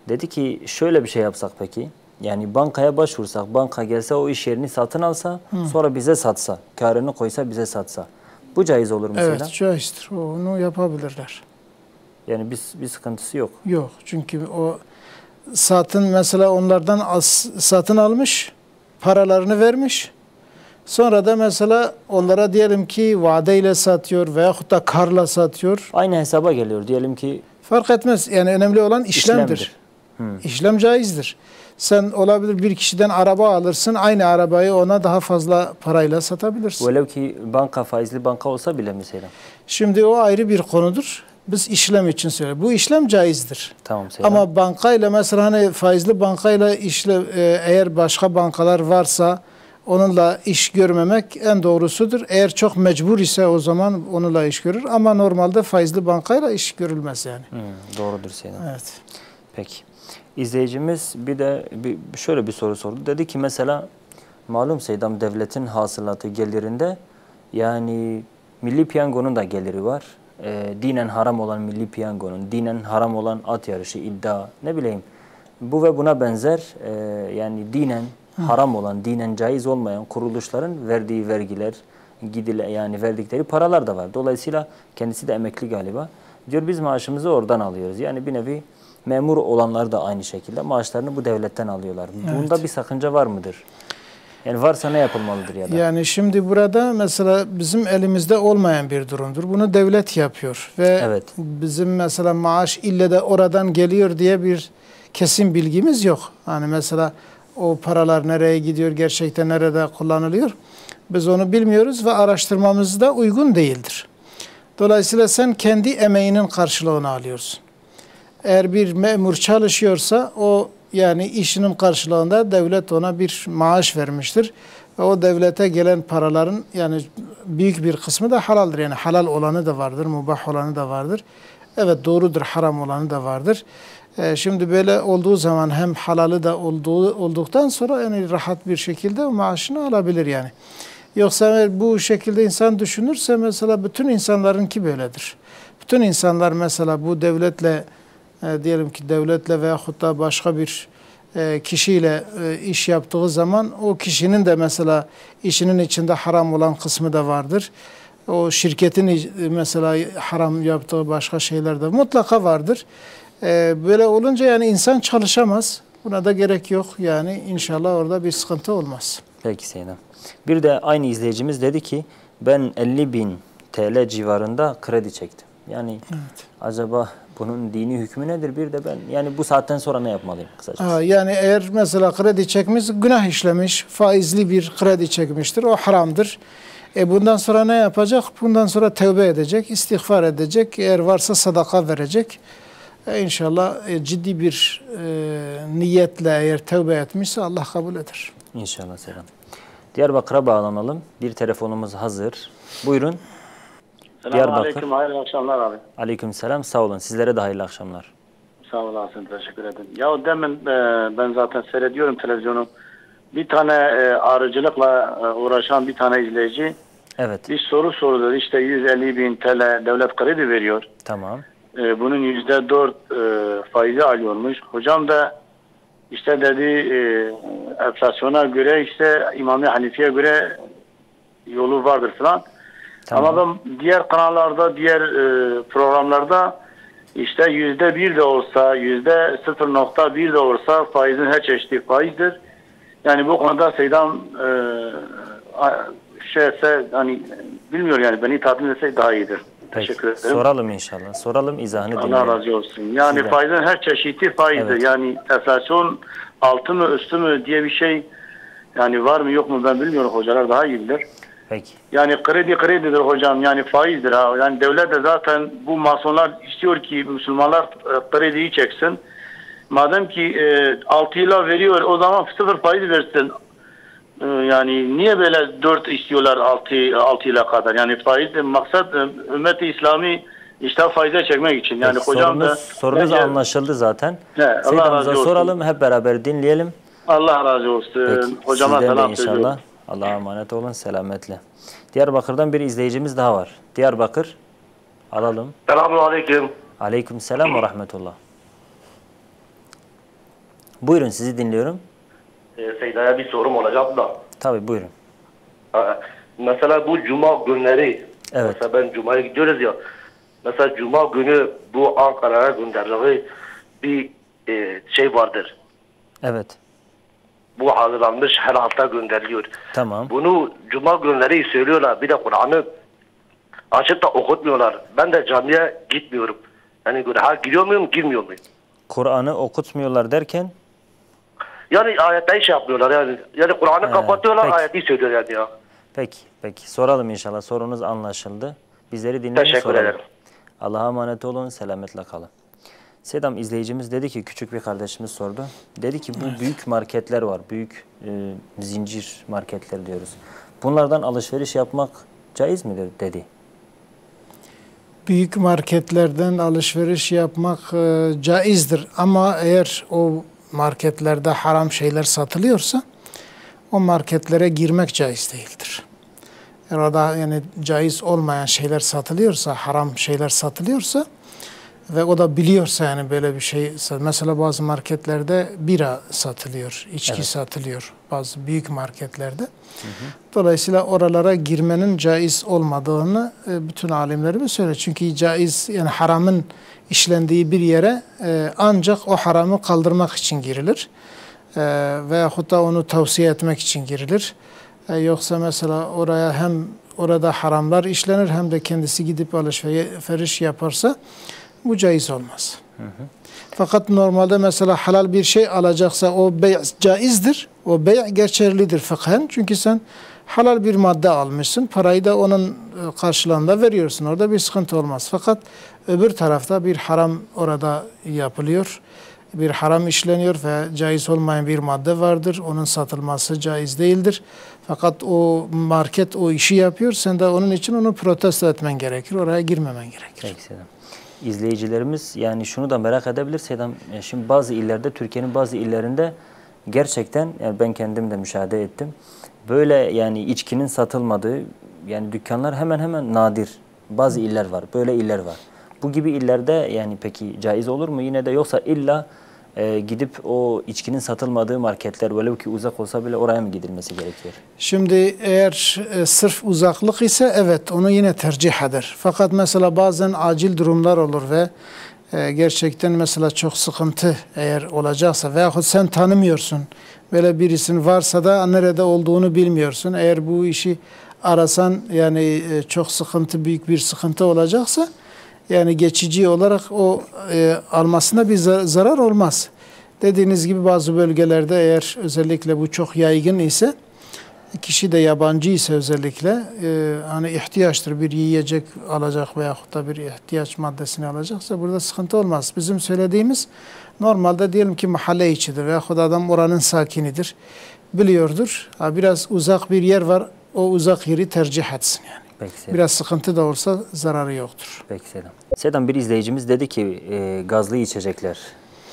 Dedi ki şöyle bir şey yapsak peki. Yani bankaya başvursak, banka gelse o iş yerini satın alsa, sonra bize satsa, karını koysa bize satsa. Bu caiz olur mu Selam? Evet, caizdir. Onu yapabilirler. Yani bir sıkıntısı yok. Yok. Çünkü o mesela onlardan satın almış, paralarını vermiş. Sonra da mesela onlara diyelim ki vadeyle satıyor veyahut da karla satıyor. Aynı hesaba geliyor diyelim ki. Fark etmez. Yani önemli olan işlemdir. İşlem caizdir. Sen olabilir bir kişiden araba alırsın, aynı arabayı ona daha fazla parayla satabilirsin. Velev ki banka faizli banka olsa bile mesela. Şimdi o ayrı bir konudur. Biz işlem için söylüyoruz. Bu işlem caizdir. Tamam Selam. Ama bankayla mesela hani faizli bankayla eğer başka bankalar varsa onunla iş görmemek en doğrusudur. Eğer çok mecbur ise o zaman onunla iş görür. Ama normalde faizli bankayla iş görülmez yani. Doğrudur Selam. Evet. Peki. İzleyicimiz bir de şöyle bir soru sordu. Dedi ki mesela malum Seydam devletin hasılatı gelirinde yani Milli Piyango'nun da geliri var. Dinen haram olan Milli Piyango'nun, dinen haram olan at yarışı, iddia, ne bileyim. Bu ve buna benzer yani dinen haram olan, dinen caiz olmayan kuruluşların verdiği vergiler, yani verdikleri paralar da var. Dolayısıyla kendisi de emekli galiba. Diyor biz maaşımızı oradan alıyoruz. Yani bir nevi memur olanlar da aynı şekilde maaşlarını bu devletten alıyorlar. Bunda bir sakınca var mıdır? Yani varsa ne yapılmalıdır ya da? Yani şimdi burada mesela bizim elimizde olmayan bir durumdur. Bunu devlet yapıyor ve bizim mesela maaş ille de oradan geliyor diye bir kesin bilgimiz yok. Hani mesela o paralar nereye gidiyor, gerçekten nerede kullanılıyor? Biz onu bilmiyoruz ve araştırmamız da uygun değildir. Dolayısıyla sen kendi emeğinin karşılığını alıyorsun. Eğer bir memur çalışıyorsa o yani işinin karşılığında devlet ona bir maaş vermiştir. Ve o devlete gelen paraların yani büyük bir kısmı da halaldir. Yani halal olanı da vardır, mubah olanı da vardır. Evet doğrudur, haram olanı da vardır. Şimdi böyle olduğu zaman hem halalı da olduktan sonra yani rahat bir şekilde maaşını alabilir yani. Yoksa eğer bu şekilde insan düşünürse mesela bütün insanlarınki böyledir. Bütün insanlar mesela bu devletle diyelim ki devletle veyahut da başka bir kişiyle iş yaptığı zaman o kişinin de mesela işinin içinde haram olan kısmı da vardır. O şirketin mesela haram yaptığı başka şeyler de mutlaka vardır. Böyle olunca yani insan çalışamaz. Buna da gerek yok. Yani inşallah orada bir sıkıntı olmaz. Peki Seydam. Bir de aynı izleyicimiz dedi ki ben 50.000 TL civarında kredi çektim. Yani acaba bunun dini hükmü nedir? Bir de ben yani bu saatten sonra ne yapmalıyım kısacası? Yani eğer mesela kredi çekmiş, günah işlemiş, faizli bir kredi çekmiştir. O haramdır. Bundan sonra ne yapacak? Bundan sonra tövbe edecek, istiğfar edecek. Eğer varsa sadaka verecek. İnşallah ciddi bir niyetle eğer tövbe etmişse Allah kabul eder. İnşallah Selam. Diyarbakır'a bağlanalım. Bir telefonumuz hazır. Buyurun. Selamünaleyküm. Hayırlı akşamlar abi. Aleykümselam. Sağ olun. Sizlere de hayırlı akşamlar. Sağ olasın. Teşekkür ederim. Ya demin ben zaten seyrediyorum televizyonu. Bir tane arıcılıkla uğraşan bir tane izleyici bir soru sordu. İşte 150.000 TL devlet kredi veriyor. Tamam. Bunun %4 faizi alıyormuş. Hocam da işte dedi enflasyona göre işte İmam-ı Hanifi'ye göre yolu vardır falan. Tamam. Ama ben diğer kanallarda, diğer programlarda İşte %1 de olsa, %0.1 de olsa faizin her çeşidi faizdir. Yani bu konuda Seydam hani bilmiyor yani beni tatmin etse daha iyidir. Peki. Teşekkür ederim. Soralım inşallah. Soralım, izahını dinleyelim. Allah razı olsun. Yani Sizden. faizin her çeşidi faizdir. Evet. Yani enflasyon altı mı üstü mü diye bir şey yani var mı yok mu ben bilmiyorum. Hocalar daha iyi bilir. Peki. Yani kredidir hocam. Yani faizdir ha. Yani devlet de zaten bu masonlar istiyor ki Müslümanlar krediyi çeksin. Madem ki 6 yıla veriyor o zaman 0 faiz versin. Yani niye böyle 4 istiyorlar 6 yıla kadar? Yani faiz maksat ümmet-i İslami işte faize çekmek için. Yani Peki, hocam da sorunuz bence, anlaşıldı zaten. Allah Seyyid razı Hamza olsun. soralım, hep beraber dinleyelim. Allah razı olsun. Peki, Hocama sizden de selam inşallah. söylüyorum. Allah'a emanet olun, selametle. Diyarbakır'dan bir izleyicimiz daha var. Diyarbakır, alalım. Selamünaleyküm. Aleyküm selam ve rahmetullah. Buyurun, sizi dinliyorum. Seyda'ya bir sorum olacak da. Tabii, buyurun. Mesela bu cuma günleri, Evet. mesela ben cumaya gidiyoruz ya. Mesela cuma günü bu Ankara'ya gönderdiği bir şey vardır. Evet. Bu hazırlanmış her hafta gönderiliyor. Tamam. Bunu cuma günleri söylüyorlar. Bir de Kur'an'ı açıp da okutmuyorlar. Ben de camiye gitmiyorum. Yani gidiyor muyum, girmiyor muyum? Kur'an'ı okutmuyorlar derken? Yani ayetleri şey yapmıyorlar yani. Yani Kur'an'ı kapatıyorlar, peki. ayeti söylüyor yani ya. Peki. Soralım inşallah. Sorunuz anlaşıldı. Bizleri dinleyin, Teşekkür soralım. ederim. Allah'a emanet olun, selametle kalın. Sedam izleyicimiz dedi ki, küçük bir kardeşimiz sordu. Dedi ki bu büyük marketler var, büyük zincir marketler diyoruz. Bunlardan alışveriş yapmak caiz midir dedi. Büyük marketlerden alışveriş yapmak caizdir. Ama eğer o marketlerde haram şeyler satılıyorsa o marketlere girmek caiz değildir. Eğer orada yani caiz olmayan şeyler satılıyorsa, haram şeyler satılıyorsa ve o da biliyorsa yani böyle bir şey, mesela bazı marketlerde bira satılıyor, içki satılıyor bazı büyük marketlerde. Dolayısıyla oralara girmenin caiz olmadığını bütün alimlerimiz söylüyor. Çünkü caiz yani haramın işlendiği bir yere ancak o haramı kaldırmak için girilir. Veyahut da onu tavsiye etmek için girilir. Yoksa mesela oraya hem orada haramlar işlenir hem de kendisi gidip alışveriş yaparsa bu caiz olmaz. Fakat normalde mesela halal bir şey alacaksa o bey' caizdir. O bey' geçerlidir fıkhen. Çünkü sen halal bir madde almışsın. Parayı da onun karşılığında veriyorsun. Orada bir sıkıntı olmaz. Fakat öbür tarafta bir haram orada yapılıyor. Bir haram işleniyor ve caiz olmayan bir madde vardır. Onun satılması caiz değildir. Fakat o market o işi yapıyor. Sen de onun için onu protesto etmen gerekir. Oraya girmemen gerekir. Peki Sedam. İzleyicilerimiz yani şunu da merak edebilir Sedam. Şimdi bazı illerde, Türkiye'nin bazı illerinde gerçekten yani ben kendim de müşahede ettim. Böyle yani içkinin satılmadığı yani dükkanlar hemen hemen nadir. Bazı iller var. Böyle iller var. Bu gibi illerde yani peki caiz olur mu yine de, yoksa illa gidip o içkinin satılmadığı marketler velev ki uzak olsa bile oraya mı gidilmesi gerekiyor? Şimdi eğer sırf uzaklık ise evet onu yine tercih eder. Fakat mesela bazen acil durumlar olur ve gerçekten mesela çok sıkıntı eğer olacaksa veyahut sen tanımıyorsun, böyle birisinin varsa da nerede olduğunu bilmiyorsun. Eğer bu işi arasan yani çok sıkıntı, büyük bir sıkıntı olacaksa yani geçici olarak o almasına bir zarar olmaz. Dediğiniz gibi bazı bölgelerde eğer özellikle bu çok yaygın ise, kişi de yabancı ise özellikle hani ihtiyaçtır, bir yiyecek alacak veyahut da bir ihtiyaç maddesini alacaksa burada sıkıntı olmaz. Bizim söylediğimiz normalde diyelim ki mahalle içidir veyahut adam oranın sakinidir, biliyordur. Biraz uzak bir yer var, o uzak yeri tercih etsin yani. Biraz sıkıntı da olsa zararı yoktur. Peki Sedam. Sedam bir izleyicimiz dedi ki gazlı içecekler,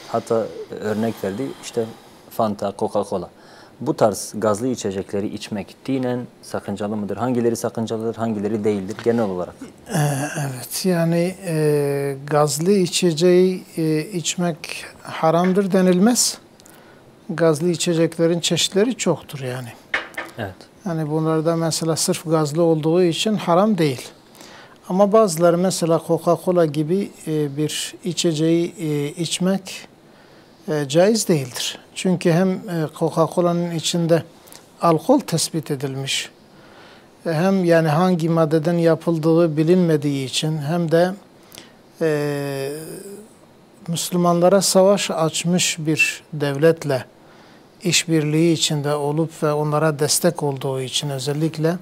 hatta örnek verdi işte Fanta, Coca-Cola. Bu tarz gazlı içecekleri içmek dinen sakıncalı mıdır? Hangileri sakıncalıdır, hangileri değildir genel olarak? Evet yani gazlı içeceği içmek haramdır denilmez. Gazlı içeceklerin çeşitleri çoktur yani. Evet. Yani bunlarda mesela sırf gazlı olduğu için haram değil. Ama bazıları mesela Coca-Cola gibi bir içeceği içmek caiz değildir. Çünkü hem Coca-Cola'nın içinde alkol tespit edilmiş, hem yani hangi maddeden yapıldığı bilinmediği için, hem de Müslümanlara savaş açmış bir devletle işbirliği içinde olup ve onlara destek olduğu için, özellikle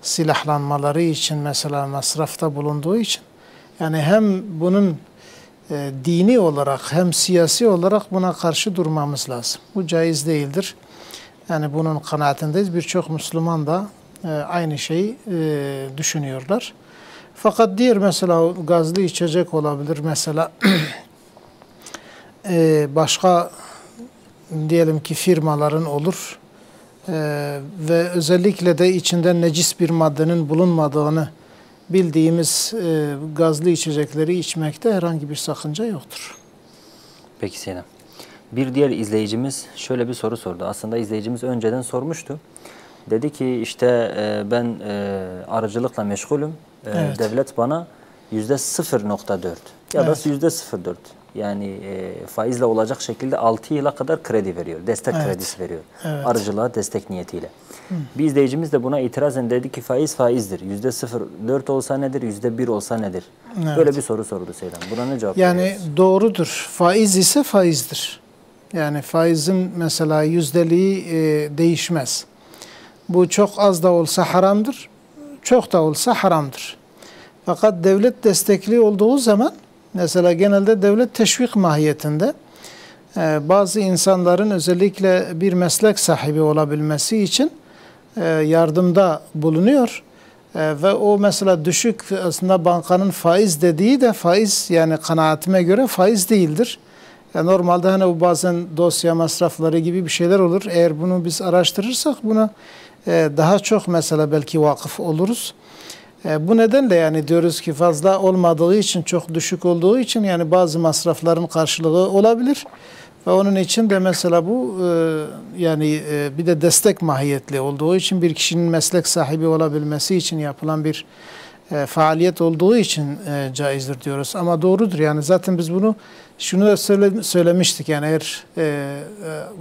silahlanmaları için mesela masrafta bulunduğu için, yani hem bunun dini olarak hem siyasi olarak buna karşı durmamız lazım. Bu caiz değildir. Yani bunun kanaatindeyiz. Birçok Müslüman da aynı şeyi düşünüyorlar. Fakat diğer mesela gazlı içecek olabilir. Mesela başka diyelim ki firmaların olur ve özellikle de içinde necis bir maddenin bulunmadığını bildiğimiz gazlı içecekleri içmekte herhangi bir sakınca yoktur. Peki Selam. Bir diğer izleyicimiz şöyle bir soru sordu. Aslında izleyicimiz önceden sormuştu. Dedi ki işte ben arıcılıkla meşgulüm. Evet. Devlet bana %0.4 ya da %0.4 yani faizle olacak şekilde 6 yıla kadar kredi veriyor. Destek kredisi veriyor. Evet. Arıcılığa destek niyetiyle. Bir izleyicimiz de buna itirazen dedi ki faiz faizdir. %0.4 olsa nedir? %1 olsa nedir? Evet. Böyle bir soru sordu Seyran. Buna ne cevap Yani doğrudur. Faiz ise faizdir. Yani faizin mesela yüzdeliği değişmez. Bu çok az da olsa haramdır, çok da olsa haramdır. Fakat devlet destekli olduğu zaman, mesela genelde devlet teşvik mahiyetinde bazı insanların özellikle bir meslek sahibi olabilmesi için yardımda bulunuyor. Ve o mesela düşük, aslında bankanın faiz dediği de faiz, yani kanaatime göre faiz değildir. Yani normalde hani o bazen dosya masrafları gibi bir şeyler olur. Eğer bunu biz araştırırsak buna daha çok mesela belki vakıf oluruz. Bu nedenle yani diyoruz ki fazla olmadığı için, çok düşük olduğu için yani bazı masrafların karşılığı olabilir. Ve onun için de mesela bu yani bir de destek mahiyetli olduğu için, bir kişinin meslek sahibi olabilmesi için yapılan bir faaliyet olduğu için caizdir diyoruz. Ama doğrudur yani zaten biz bunu şunu da söylemiştik yani eğer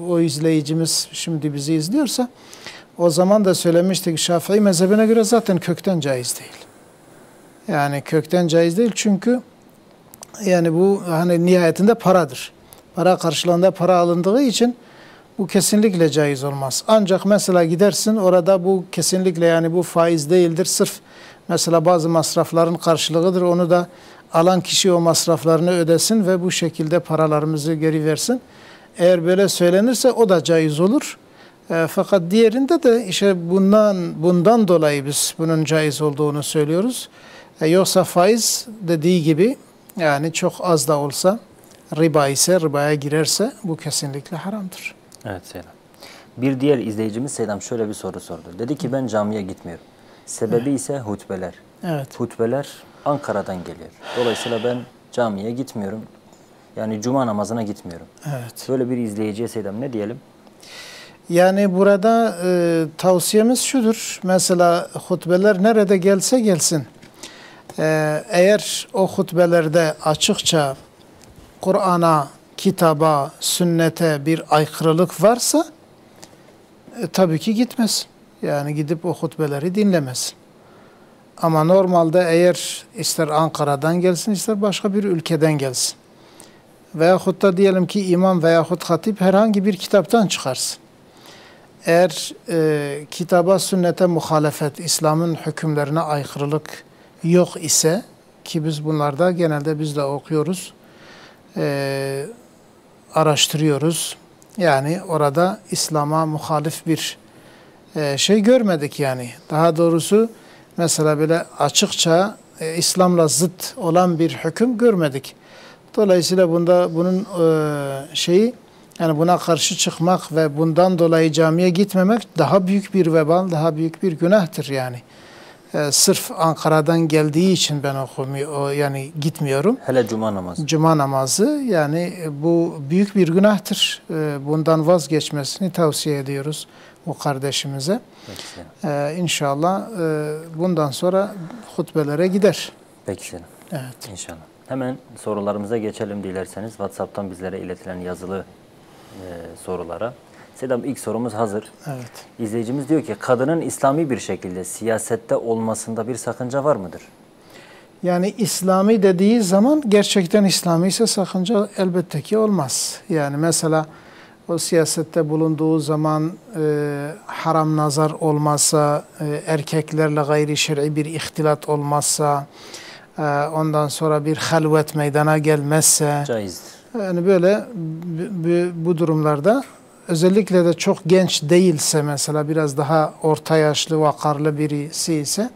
o izleyicimiz şimdi bizi izliyorsa o zaman da söylemiştik, Şafii mezhebine göre zaten kökten caiz değil. Yani kökten caiz değil çünkü yani bu hani nihayetinde paradır. Para karşılığında para alındığı için bu kesinlikle caiz olmaz. Ancak mesela gidersin orada bu kesinlikle yani bu faiz değildir. Sırf mesela bazı masrafların karşılığıdır. Onu da alan kişi o masraflarını ödesin ve bu şekilde paralarımızı geri versin. Eğer böyle söylenirse o da caiz olur. Fakat diğerinde de işte bundan dolayı biz bunun caiz olduğunu söylüyoruz. Yoksa faiz dediği gibi yani çok az da olsa riba ise, ribaya girerse bu kesinlikle haramdır. Evet Selam. Bir diğer izleyicimiz Selam şöyle bir soru sordu. Dedi ki ben camiye gitmiyorum. Sebebi ise hutbeler. Evet. Hutbeler Ankara'dan geliyor. Dolayısıyla ben camiye gitmiyorum. Yani cuma namazına gitmiyorum. Evet. Böyle bir izleyiciye Selam ne diyelim? Yani burada tavsiyemiz şudur. Mesela hutbeler nerede gelse gelsin. Eğer o hutbelerde açıkça Kur'an'a, kitaba, sünnete bir aykırılık varsa tabii ki gitmez. Yani gidip o hutbeleri dinlemez. Ama normalde eğer ister Ankara'dan gelsin ister başka bir ülkeden gelsin. Veyahut da diyelim ki imam veyahut hatip herhangi bir kitaptan çıkarsın. Eğer kitaba, sünnete muhalefet, İslam'ın hükümlerine aykırılık yok ise ki biz bunlarda genelde biz de okuyoruz, araştırıyoruz. Yani orada İslam'a muhalif bir şey görmedik yani. Daha doğrusu mesela böyle açıkça İslam'la zıt olan bir hüküm görmedik. Dolayısıyla bunun şeyi yani buna karşı çıkmak ve bundan dolayı camiye gitmemek daha büyük bir vebal, daha büyük bir günahtır yani. Sırf Ankara'dan geldiği için ben yani gitmiyorum. Hele cuma namazı. Cuma namazı yani bu büyük bir günahtır. Bundan vazgeçmesini tavsiye ediyoruz o kardeşimize. İnşallah bundan sonra hutbelere gider. Peki Seydam. Evet. İnşallah. Hemen sorularımıza geçelim dilerseniz. WhatsApp'tan bizlere iletilen yazılı sorulara. Seydam, ilk sorumuz hazır. Evet. İzleyicimiz diyor ki kadının İslami bir şekilde siyasette olmasında bir sakınca var mıdır? Yani İslami dediği zaman gerçekten İslami ise sakınca elbette ki olmaz. Yani mesela o siyasette bulunduğu zaman haram nazar olmazsa, erkeklerle gayri şer'i bir ihtilat olmazsa, ondan sonra bir halvet meydana gelmezse, caizdir. Yani böyle bu durumlarda özellikle de çok genç değilse, mesela biraz daha orta yaşlı, vakarlı birisi ise,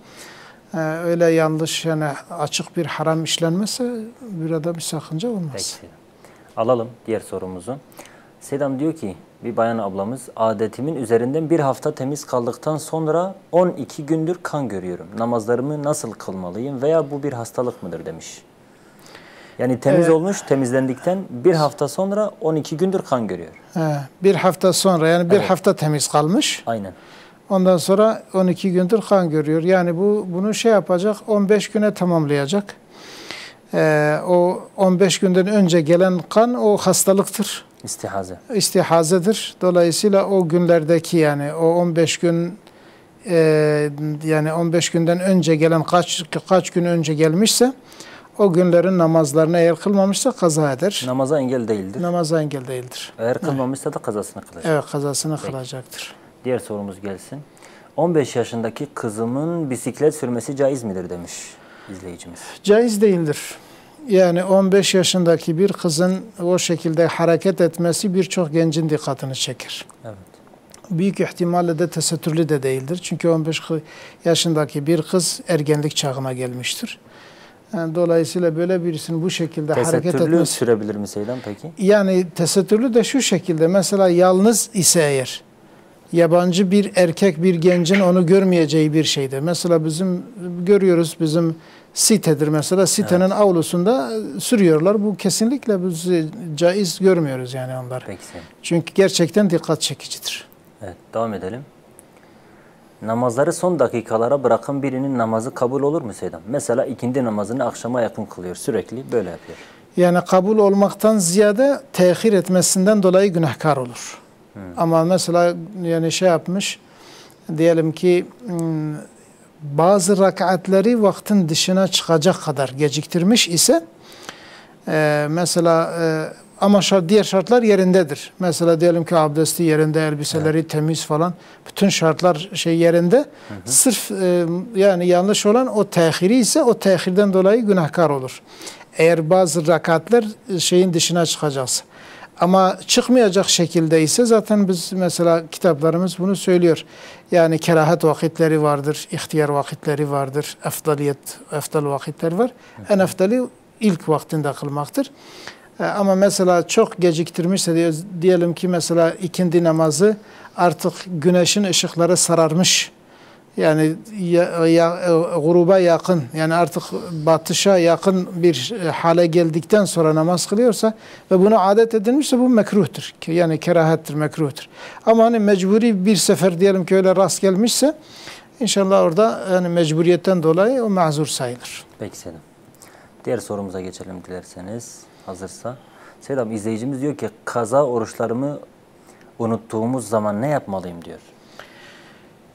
öyle yanlış, yani açık bir haram işlenmezse burada bir sakınca olmaz. Peki. Alalım diğer sorumuzu. Seydam diyor ki, bir bayan ablamız, adetimin üzerinden bir hafta temiz kaldıktan sonra 12 gündür kan görüyorum. Namazlarımı nasıl kılmalıyım veya bu bir hastalık mıdır demiş. Yani temiz olmuş, temizlendikten bir hafta sonra 12 gündür kan görüyor. Bir hafta sonra, yani bir hafta temiz kalmış. Aynen. Ondan sonra 12 gündür kan görüyor. Yani bunu şey yapacak, 15 güne tamamlayacak. O 15 günden önce gelen kan o hastalıktır. İstihaze. İstihazedir. Dolayısıyla o günlerdeki, yani o 15 gün, yani 15 günden önce gelen, kaç gün önce gelmişse o günlerin namazlarını eğer kılmamışsa kaza eder. Namaza engel değildir. Namaza engel değildir. Eğer kılmamışsa da kazasını kılacak. Evet, kazasını kılacaktır. Diğer sorumuz gelsin. 15 yaşındaki kızımın bisiklet sürmesi caiz midir demiş izleyicimiz. Caiz değildir. Yani 15 yaşındaki bir kızın o şekilde hareket etmesi birçok gencin dikkatini çeker. Evet. Büyük ihtimalle de tesettürlü de değildir. Çünkü 15 yaşındaki bir kız ergenlik çağına gelmiştir. Yani dolayısıyla böyle birisinin bu şekilde hareket etmesi... Tesettürlü sürebilir mi Seydam peki? Yani tesettürlü de şu şekilde, mesela yalnız ise eğer, yabancı bir erkek, bir gencin onu görmeyeceği bir şeydir. Mesela bizim görüyoruz, bizim sitedir mesela, sitenin avlusunda sürüyorlar. Bu kesinlikle biz caiz görmüyoruz yani onları. Peki. Çünkü gerçekten dikkat çekicidir. Evet, devam edelim. Namazları son dakikalara bırakan birinin namazı kabul olur mu Seydam? Mesela ikindi namazını akşama yakın kılıyor, sürekli böyle yapıyor. Yani kabul olmaktan ziyade tehir etmesinden dolayı günahkar olur. Ama mesela yani şey yapmış, diyelim ki bazı rakatleri vaktin dışına çıkacak kadar geciktirmiş ise mesela ama diğer şartlar yerindedir. Mesela diyelim ki abdesti yerinde, elbiseleri temiz falan, bütün şartlar yerinde. Sırf yani yanlış olan o tehiri ise o tehirden dolayı günahkar olur. Eğer bazı rakatlar şeyin dışına çıkacaksa. Ama çıkmayacak şekilde ise zaten biz mesela kitaplarımız bunu söylüyor. Yani kerahat vakitleri vardır, ihtiyar vakitleri vardır, efdal vakitleri var. En efdali ilk vaktinde kılmaktır. Ama mesela çok geciktirmişse, diyelim ki mesela ikindi namazı artık güneşin ışıkları sararmış. Yani gruba yakın, yani artık batışa yakın bir hale geldikten sonra namaz kılıyorsa ve buna adet edilmişse bu mekruhtur. Yani kerahattir, mekruhtur. Ama hani mecburi bir sefer diyelim ki öyle rast gelmişse, inşallah orada yani mecburiyetten dolayı o mazur sayılır. Peki Seydam. Diğer sorumuza geçelim dilerseniz, hazırsa. Seydam, izleyicimiz diyor ki kaza oruçlarımı unuttuğumuz zaman ne yapmalıyım diyor.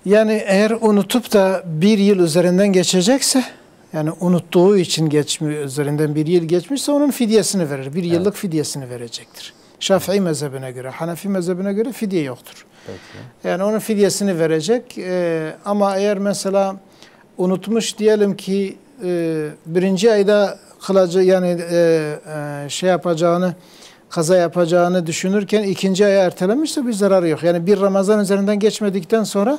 Yani eğer unutup da bir yıl üzerinden geçecekse, yani unuttuğu için üzerinden bir yıl geçmişse onun fidyesini verir. Bir yıllık fidyesini verecektir. Şafii mezhebine göre, Hanefi mezhebine göre fidye yoktur. Peki. Yani onun fidyesini verecek. Ama eğer mesela unutmuş, diyelim ki birinci ayda kılacağı, yani şey yapacağını, kaza yapacağını düşünürken ikinci aya ertelemişse bir zararı yok. Yani bir Ramazan üzerinden geçmedikten sonra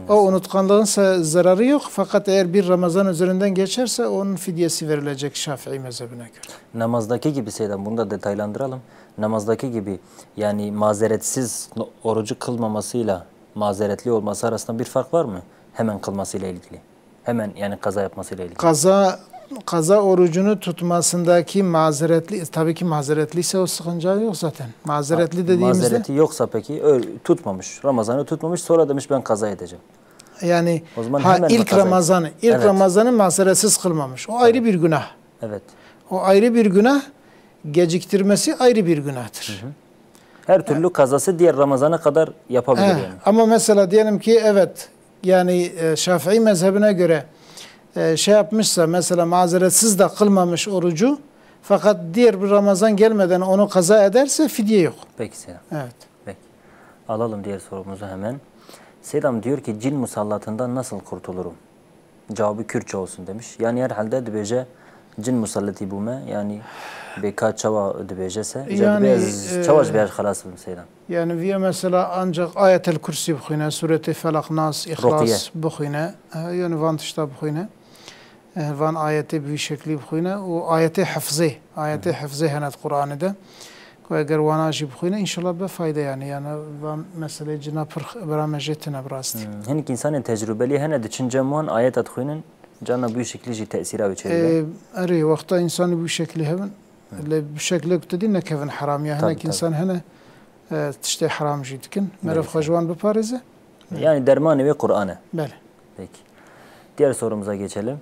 o unutkanlığın zararı yok. Fakat eğer bir Ramazan üzerinden geçerse onun fidyesi verilecek Şafii mezhebine göre. Namazdaki gibi Seydam, bunu da detaylandıralım. Namazdaki gibi yani mazeretsiz orucu kılmamasıyla mazeretli olması arasında bir fark var mı? Hemen kılmasıyla ilgili. Hemen yani kaza yapmasıyla ilgili. Kaza orucunu tutmasındaki mazeretli, tabii ki mazeretliyse o sıkınca yok zaten. Mazeretli dediğimizde... Mazereti yoksa peki tutmamış, Ramazan'ı tutmamış, sonra demiş ben kaza edeceğim. Yani ilk Ramazan'ı mazeretsiz kılmamış. O ayrı bir günah. Evet. O ayrı bir günah. Geciktirmesi ayrı bir günahtır. Her türlü kazası diğer Ramazan'a kadar yapabilir yani. Ama mesela diyelim ki evet yani Şafii mezhebine göre şey yapmışsa mesela mazeretsiz de kılmamış orucu fakat diğer bir Ramazan gelmeden onu kaza ederse fidye yok. Peki Selam. Evet. Peki. Alalım diğer sorumuzu hemen. Selam diyor ki cin musallatından nasıl kurtulurum? Cevabı Kürtçe olsun demiş. Yani herhalde dibece cin musallati bume yani beka çava dibecese. Yani çavaş bir halasım Selam. Yani viye mesela ancak ayetel kursi bukhine, sureti felak nas, ihlas bukhine. Yani van tişta bukhine. Van ayeti bir şekli bukhine. O ayeti hafızı. Ayeti hafızı henet Kur'an'da. Ve eğer vanaji bukhine inşallah be fayda yani. Yani van mesela cina pır beramejetine brasti. Henik insanın tecrübeli hene de çincemuan ayet atkhuynen canına bu şekli tesira biçeriyle. Arı vakta insanı bu şekli hemen bu şekli kutedin ne kevin haram ya. Henek insan hene tişte haram jidkin. Meref khajwan beparize. Yani dermanı ve Kur'an'ı. Bele. Peki. Diğer sorumuza geçelim.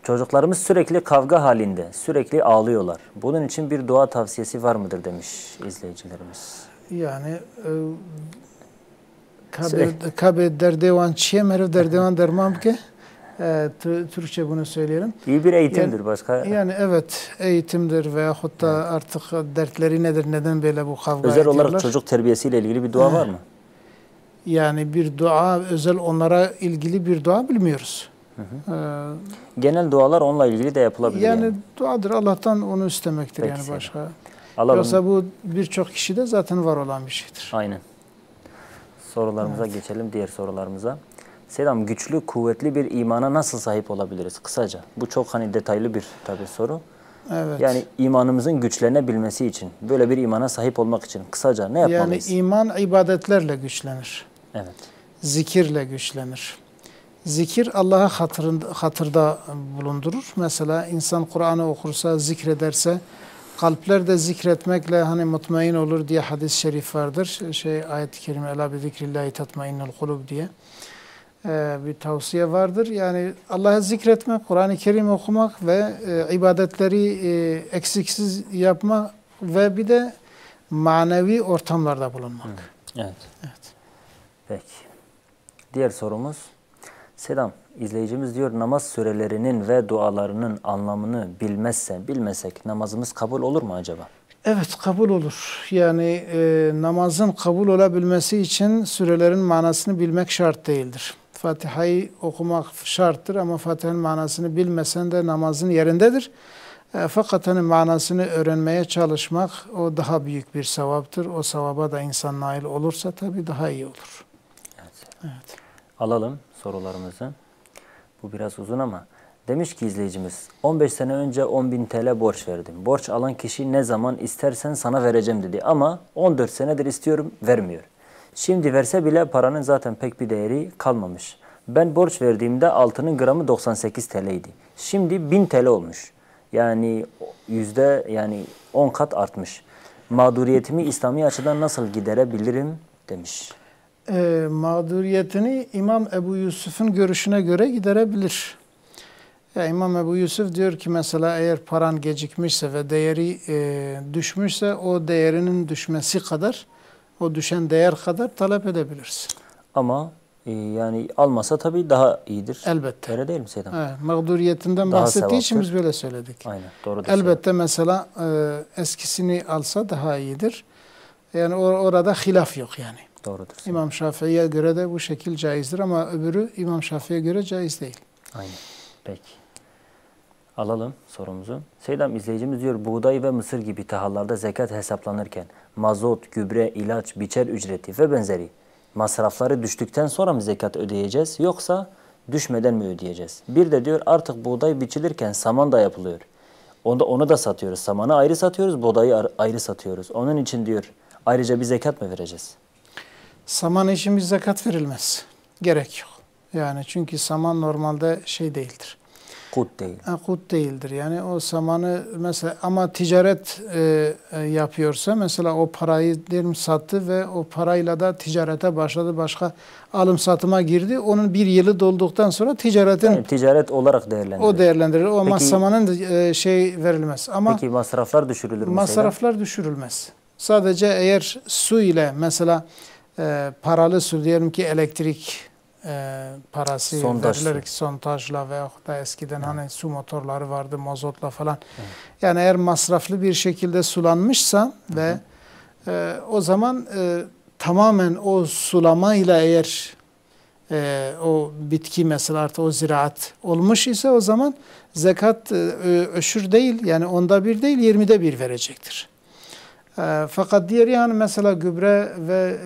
Çocuklarımız sürekli kavga halinde, sürekli ağlıyorlar. Bunun için bir dua tavsiyesi var mıdır demiş izleyicilerimiz. Yani kabe derdevan çiye meref derdevan dermam ki Türkçe bunu söyleyelim. İyi bir eğitimdir yani, başka. Yani evet eğitimdir veyahut da artık dertleri nedir, neden böyle bu kavga özel ediyorlar. Olarak çocuk terbiyesiyle ilgili bir dua var mı? Yani bir dua, özel onlara ilgili bir dua bilmiyoruz. Genel dualar onunla ilgili de yapılabilir. Yani duadır, Allah'tan onu istemektir. Peki, yani başka. Yoksa bu birçok kişide zaten var olan bir şeydir. Aynen. Sorularımıza geçelim, diğer sorularımıza. Selam, güçlü, kuvvetli bir imana nasıl sahip olabiliriz? Kısaca. Bu çok detaylı bir tabii soru. Evet. Yani imanımızın güçlenebilmesi için, böyle bir imana sahip olmak için kısaca ne yapmalıyız? Yani iman ibadetlerle güçlenir. Evet. Zikirle güçlenir. Zikir Allah'a hatırda bulundurur. Mesela insan Kur'an'ı okursa, zikrederse, kalpler de zikretmekle mutmain olur diye hadis-i şerif vardır. Ayet-i kerime "Ela bi zikrillahi tatmainnul kulub" diye bir tavsiye vardır. Yani Allah'ı zikretmek, Kur'an-ı Kerim okumak ve ibadetleri eksiksiz yapmak ve bir de manevi ortamlarda bulunmak. Evet. Peki. Diğer sorumuz. Selam, izleyicimiz diyor namaz sürelerinin ve dualarının anlamını bilmesek namazımız kabul olur mu acaba? Evet, kabul olur. Yani namazın kabul olabilmesi için sürelerin manasını bilmek şart değildir. Fatiha'yı okumak şarttır ama Fatiha'nın manasını bilmesen de namazın yerindedir. Fakat manasını öğrenmeye çalışmak o daha büyük bir sevaptır. O sevaba da insan nail olursa tabii daha iyi olur. Evet. Alalım sorularımızı. Bu biraz uzun ama demiş ki izleyicimiz 15 sene önce 10.000 TL borç verdim. Borç alan kişi ne zaman istersen sana vereceğim dedi ama 14 senedir istiyorum vermiyor. Şimdi verse bile paranın zaten pek bir değeri kalmamış. Ben borç verdiğimde altının gramı 98 TL idi. Şimdi 1000 TL olmuş. Yani yani 10 kat artmış. Mağduriyetimi İslami açıdan nasıl giderebilirim demiş. Mağduriyetini İmam Ebu Yusuf'un görüşüne göre giderebilir. İmam Ebu Yusuf diyor ki mesela eğer paran gecikmişse ve değeri düşmüşse o değerinin düşmesi kadar, o düşen değer kadar talep edebilirsin. Ama yani almasa tabii daha iyidir. Elbette. Öyle değil mi Seydam? Evet, mağduriyetinden bahsettiği için biz böyle söyledik. Aynen, doğru. Elbette mesela eskisini alsa daha iyidir. Yani orada hilaf yok yani. Doğrudur. İmam Şafii'ye göre de bu şekil caizdir ama öbürü İmam Şafii'ye göre caiz değil. Aynen. Peki. Alalım sorumuzu. Seydam izleyicimiz diyor buğday ve mısır gibi tahıllarda zekat hesaplanırken mazot, gübre, ilaç, biçer ücreti ve benzeri masrafları düştükten sonra mı zekat ödeyeceğiz yoksa düşmeden mi ödeyeceğiz? Bir de diyor artık buğday biçilirken saman da yapılıyor. Onu da satıyoruz. Samanı ayrı satıyoruz, buğdayı ayrı satıyoruz. Onun için diyor ayrıca bir zekat mı vereceğiz? Saman için bir zekat verilmez. Gerek yok. Yani çünkü saman normalde değildir. Kut değil. Kut değildir. Yani o samanı mesela ama ticaret yapıyorsa mesela o parayı diyelim sattı ve o parayla da ticarete başladı. Başka alım satıma girdi. Onun bir yılı dolduktan sonra ticaretin Yani ticaret olarak değerlendirilir. o değerlendirilir. O Peki, samanın verilmez. Ama peki masraflar düşürülür mü? Masraflar düşürülmez. Sadece eğer su ile mesela paralı su diyelim ki elektrik parası verilerek sondajla veyahut da eskiden hani su motorları vardı mazotla falan. Yani eğer masraflı bir şekilde sulanmışsa ve o zaman tamamen o sulamayla eğer o bitki mesela artık o ziraat olmuş ise o zaman zekat öşür değil yani 1/10 değil 1/20 verecektir. Fakat diğer yani mesela gübre ve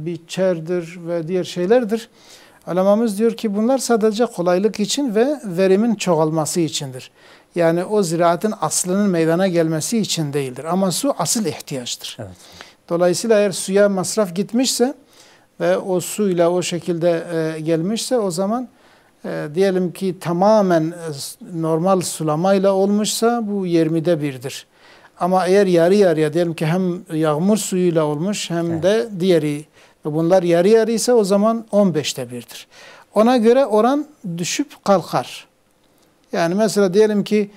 biçerdir ve diğer şeylerdir. Alamamız diyor ki bunlar sadece kolaylık için ve verimin çoğalması içindir. Yani o ziraatın aslının meydana gelmesi için değildir. Ama su asıl ihtiyaçtır. Evet. Dolayısıyla eğer suya masraf gitmişse ve o suyla o şekilde gelmişse o zaman diyelim ki tamamen normal sulamayla olmuşsa bu 1/20'dir. Ama eğer yarı yarıya diyelim ki hem yağmur suyuyla olmuş hem de diğeri bunlar yarı yarı ise o zaman 15'te 1'dir. Ona göre oran düşüp kalkar. Yani mesela diyelim ki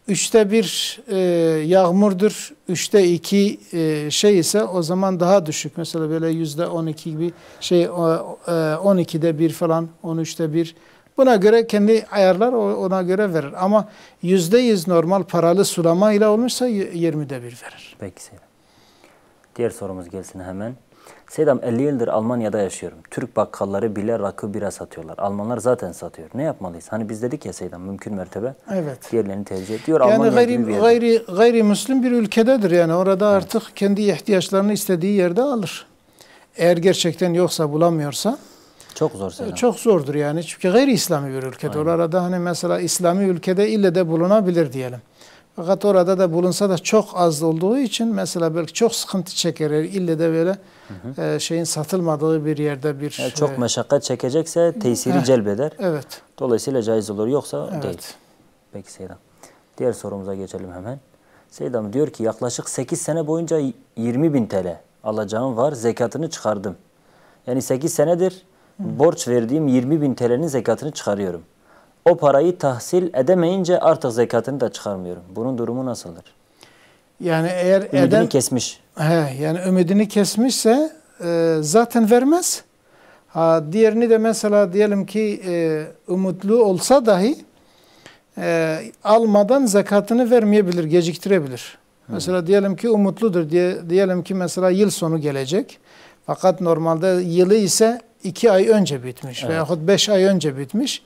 3'te 1 yağmurdur, 3'te 2 şey ise o zaman daha düşük. Mesela böyle %12 gibi şey 12'de 1 falan 13'te 1. Buna göre kendi ayarlar ona göre verir. Ama %100 normal paralı sulama ile olmuşsa 20'de 1 verir. Peki Seydam. Diğer sorumuz gelsin hemen. Seydam 50 yıldır Almanya'da yaşıyorum. Türk bakkalları bile rakı bira satıyorlar. Almanlar zaten satıyor. Ne yapmalıyız? Hani biz dedik ya Seydam mümkün mertebe. Evet. Diğerlerini tercih ediyor. Yani Almanya gayrimüslim bir ülkededir. Yani orada artık kendi ihtiyaçlarını istediği yerde alır. Eğer gerçekten yoksa bulamıyorsa. Çok zor Seydam. Çok zordur yani. Çünkü gayri İslami bir ülkede. Orada hani mesela İslami ülkede ille de bulunabilir diyelim. Fakat orada da bulunsa da çok az olduğu için mesela belki çok sıkıntı çeker. İlle de böyle şeyin satılmadığı bir yerde bir... Yani çok meşakkat çekecekse tesiri celbeder. Evet. Dolayısıyla caiz olur. Yoksa değil. Peki Seydam. Diğer sorumuza geçelim hemen. Seydam diyor ki yaklaşık 8 sene boyunca 20.000 TL alacağım var. Zekatını çıkardım. Yani 8 senedir borç verdiğim 20.000 TL'nin zekatını çıkarıyorum. O parayı tahsil edemeyince artık zekatını da çıkarmıyorum. Bunun durumu nasıldır? Yani eğer ümidini kesmiş. Yani ümidini kesmişse zaten vermez. Diğerini de mesela diyelim ki umutlu olsa dahi almadan zekatını vermeyebilir, geciktirebilir. Mesela diyelim ki umutludur. Diyelim ki mesela yıl sonu gelecek. Fakat normalde yılı ise 2 ay önce bitmiş veyahut 5 ay önce bitmiş.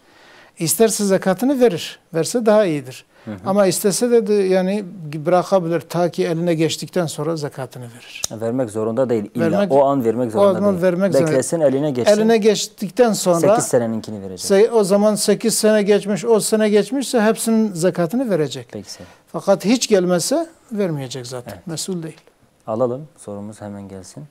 İsterse zekatını verir. Verse daha iyidir. Ama istese de yani bırakabilir. Ta ki eline geçtikten sonra zekatını verir. Vermek zorunda değil. İlla o an vermek zorunda değil. Beklesin eline geçsin. Eline geçtikten sonra 8 seneninkini verecek. O zaman 8 sene geçmiş, 10 sene geçmişse hepsinin zekatını verecek. Peki. Fakat hiç gelmezse vermeyecek zaten. Evet. Mesul değil. Alalım. Sorumuz hemen gelsin.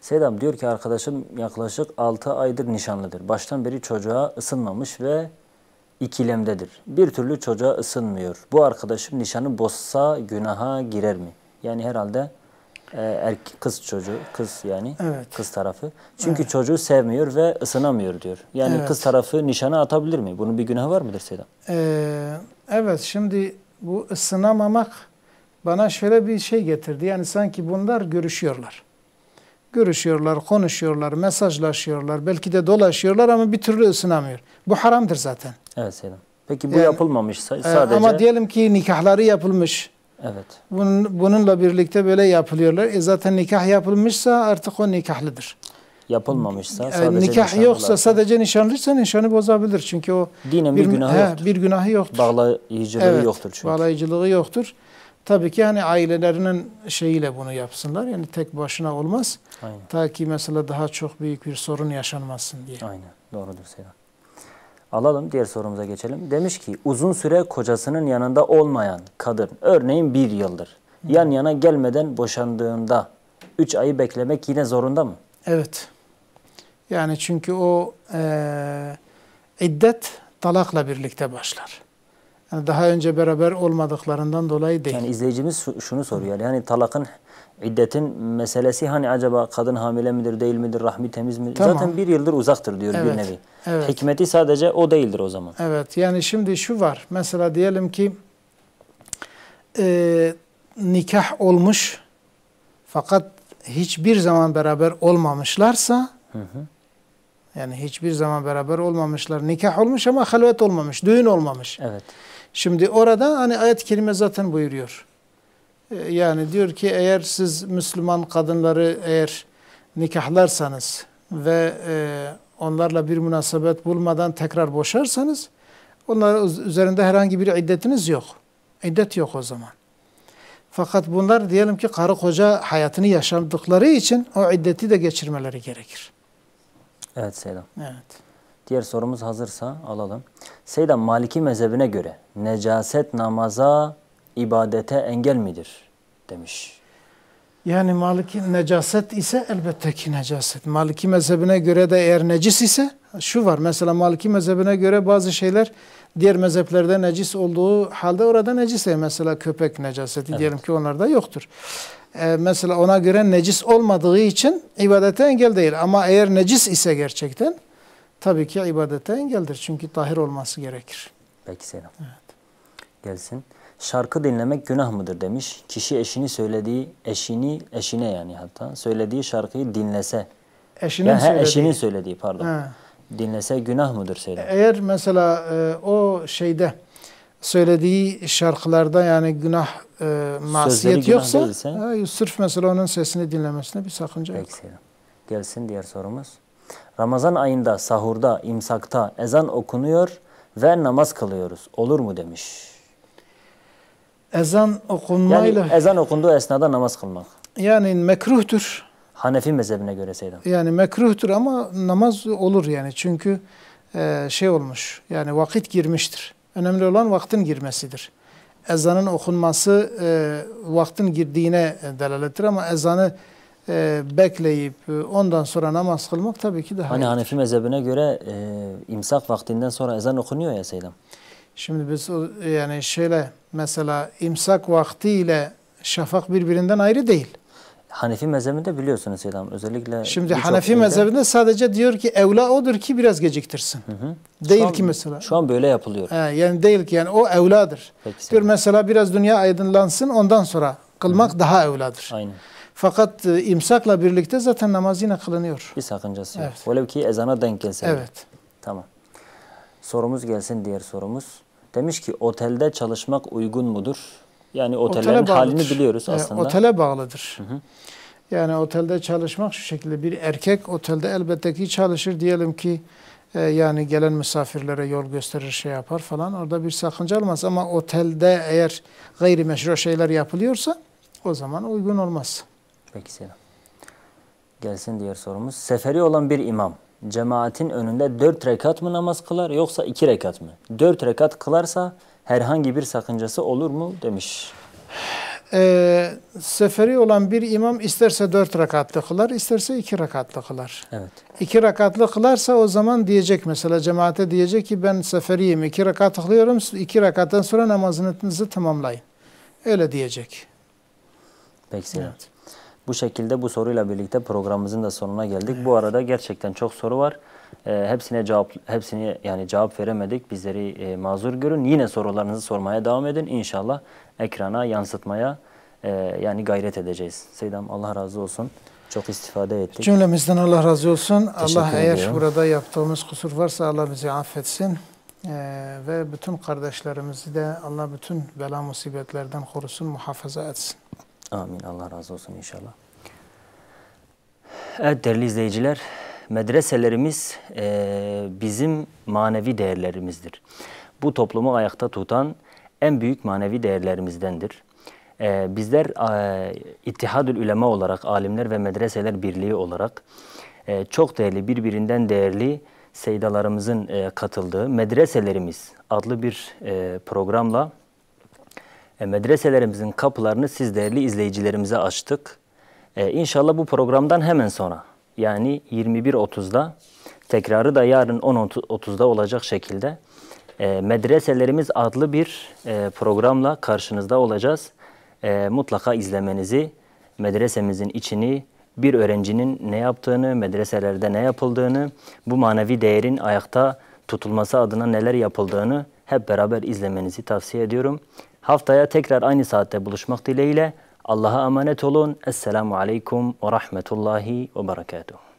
Seydam diyor ki arkadaşım yaklaşık 6 aydır nişanlıdır. Baştan beri çocuğa ısınmamış ve ikilemdedir. Bir türlü çocuğa ısınmıyor. Bu arkadaşım nişanı bozsa günaha girer mi? Yani herhalde kız çocuğu, kız yani kız tarafı. Çünkü çocuğu sevmiyor ve ısınamıyor diyor. Yani kız tarafı nişanı atabilir mi? Bunun bir günahı var mıdır Seydam? Evet, şimdi bu ısınamamak bana şöyle bir şey getirdi. Yani sanki bunlar görüşüyorlar. Görüşüyorlar, konuşuyorlar, mesajlaşıyorlar, belki de dolaşıyorlar ama bir türlü ısınamıyor. Bu haramdır zaten. Evet Seydam. Peki bu yapılmamışsa sadece... Ama diyelim ki nikahları yapılmış. Evet. Bununla birlikte böyle yapılıyorlar. Zaten nikah yapılmışsa artık o nikahlıdır. Yapılmamışsa sadece nikah yoksa sadece nişanlıysa nişanı bozabilir. Çünkü o dinen bir günahı yoktur. Bir günahı yoktur. Bağlayıcılığı yoktur çünkü. Bağlayıcılığı yoktur. Tabii ki hani ailelerinin şeyiyle bunu yapsınlar. Yani tek başına olmaz. Aynen. Ta ki mesela daha çok büyük bir sorun yaşanmasın diye. Aynen. Doğrudur Seydam. Alalım diğer sorumuza geçelim. Demiş ki uzun süre kocasının yanında olmayan kadın örneğin 1 yıldır yan yana gelmeden boşandığında 3 ayı beklemek yine zorunda mı? Evet. Yani çünkü o iddet talakla birlikte başlar. Yani daha önce beraber olmadıklarından dolayı değil. Yani izleyicimiz şunu soruyor. Yani talakın, iddetin meselesi hani acaba kadın hamile midir, değil midir, rahmi temiz mi? Tamam. Zaten bir yıldır uzaktır diyor bir nevi. Evet. Hikmeti sadece o değildir o zaman. Evet. Yani şimdi şu var. Mesela diyelim ki nikah olmuş fakat hiçbir zaman beraber olmamışlarsa, yani hiçbir zaman beraber olmamışlar. Nikah olmuş ama halvet olmamış, düğün olmamış. Evet. Şimdi orada hani ayet-i kerime zaten buyuruyor. Yani diyor ki eğer siz Müslüman kadınları eğer nikahlarsanız ve onlarla bir münasebet bulmadan tekrar boşarsanız onların üzerinde herhangi bir iddetiniz yok. İddet yok o zaman. Fakat bunlar diyelim ki karı koca hayatını yaşadıkları için o iddeti de geçirmeleri gerekir. Evet Seydam. Evet. Diğer sorumuz hazırsa alalım. Seydam, Maliki mezhebine göre necaset namaza, ibadete engel midir? Demiş. Yani Maliki necaset ise elbette ki necaset. Maliki mezhebine göre de eğer necis ise şu var. Mesela Maliki mezhebine göre bazı şeyler diğer mezheplerde necis olduğu halde orada necis değil. Mesela köpek necaseti diyelim ki onlarda yoktur. Mesela ona göre necis olmadığı için ibadete engel değil. Ama eğer necis ise gerçekten tabii ki ibadete engeldir. Çünkü tahir olması gerekir. Peki Seydam. Evet. Gelsin. Şarkı dinlemek günah mıdır demiş. Kişi eşine yani hatta söylediği şarkıyı dinlese. Eşinin söylediği pardon. He. Dinlese günah mıdır Seydam? Eğer mesela o şeyde söylediği şarkılarda yani günah masiyet yoksa sırf mesela onun sesini dinlemesine bir sakınca yok. Peki Seydam. Gelsin diğer sorumuz. Ramazan ayında sahurda, imsakta ezan okunuyor ve namaz kılıyoruz. Olur mu demiş. Ezan okunmayla... Yani ezan okunduğu esnada namaz kılmak. Yani mekruhtur. Hanefi mezhebine göre Seydam. Yani mekruhtur ama namaz olur yani. Çünkü şey olmuş yani vakit girmiştir. Önemli olan vaktin girmesidir. Ezanın okunması vaktin girdiğine delalettir ama ezanı bekleyip ondan sonra namaz kılmak tabii ki daha Hani Hanefi mezhebine göre imsak vaktinden sonra ezan okunuyor ya Seydam. Şimdi biz yani şöyle mesela imsak vaktiyle şafak birbirinden ayrı değil. Hanefi mezhebinde biliyorsunuz Seydam özellikle. Şimdi Hanefi mezhebinde sadece diyor ki evla odur ki biraz geciktirsin. Değil ki mesela. Şu an böyle yapılıyor. Yani değil ki yani o evladır. Peki, diyor mesela biraz dünya aydınlansın ondan sonra kılmak daha evladır. Aynen. Fakat imsakla birlikte zaten namaz yine kılınıyor. Bir sakıncası yok. Velev ki ezana denk gelse. Evet. Tamam. Sorumuz gelsin diğer sorumuz. Demiş ki otelde çalışmak uygun mudur? Yani otellerin halini biliyoruz aslında. Otele bağlıdır. Yani otelde çalışmak şu şekilde bir erkek otelde elbette ki çalışır diyelim ki yani gelen misafirlere yol gösterir şey yapar falan orada bir sakınca olmaz ama otelde eğer gayrimeşru şeyler yapılıyorsa o zaman uygun olmaz. Peki Selam. Gelsin diğer sorumuz. Seferi olan bir imam cemaatin önünde 4 rekat mı namaz kılar yoksa 2 rekat mı? 4 rekat kılarsa herhangi bir sakıncası olur mu demiş. Seferi olan bir imam isterse 4 rekatlı kılar, isterse 2 rekatlı kılar. Evet. 2 rekatlı kılarsa o zaman diyecek mesela cemaate diyecek ki ben seferiyim 2 rekat kılıyorum 2 rekattan sonra namazınızı tamamlayın. Öyle diyecek. Peki. Evet. Bu şekilde bu soruyla birlikte programımızın da sonuna geldik. Bu arada gerçekten çok soru var. Hepsine yani cevap veremedik. Bizleri mazur görün. Yine sorularınızı sormaya devam edin. İnşallah ekrana yansıtmaya yani gayret edeceğiz. Seydam Allah razı olsun. Çok istifade ettik. Cümlemizden Allah razı olsun. Teşekkür Allah eğer ediyorum. burada yaptığımız kusur varsa Allah bizi affetsin. Ve bütün kardeşlerimizi de Allah bütün bela musibetlerden korusun, muhafaza etsin. Amin. Allah razı olsun inşallah. Evet değerli izleyiciler, medreselerimiz bizim manevi değerlerimizdir. Bu toplumu ayakta tutan en büyük manevi değerlerimizdendir. Bizler İttihadül Ülema olarak, alimler ve medreseler birliği olarak çok değerli, birbirinden değerli seydalarımızın katıldığı Medreselerimiz adlı bir programla medreselerimizin kapılarını siz değerli izleyicilerimize açtık. İnşallah bu programdan hemen sonra yani 21.30'da tekrarı da yarın 10.30'da olacak şekilde Medreselerimiz adlı bir programla karşınızda olacağız. Mutlaka izlemenizi, medresemizin içini, bir öğrencinin ne yaptığını, medreselerde ne yapıldığını, bu manevi değerin ayakta tutulması adına neler yapıldığını hep beraber izlemenizi tavsiye ediyorum. Haftaya tekrar aynı saatte buluşmak dileğiyle Allah'a emanet olun. Esselamu Aleyküm ve Rahmetullahi ve Berekatuhu.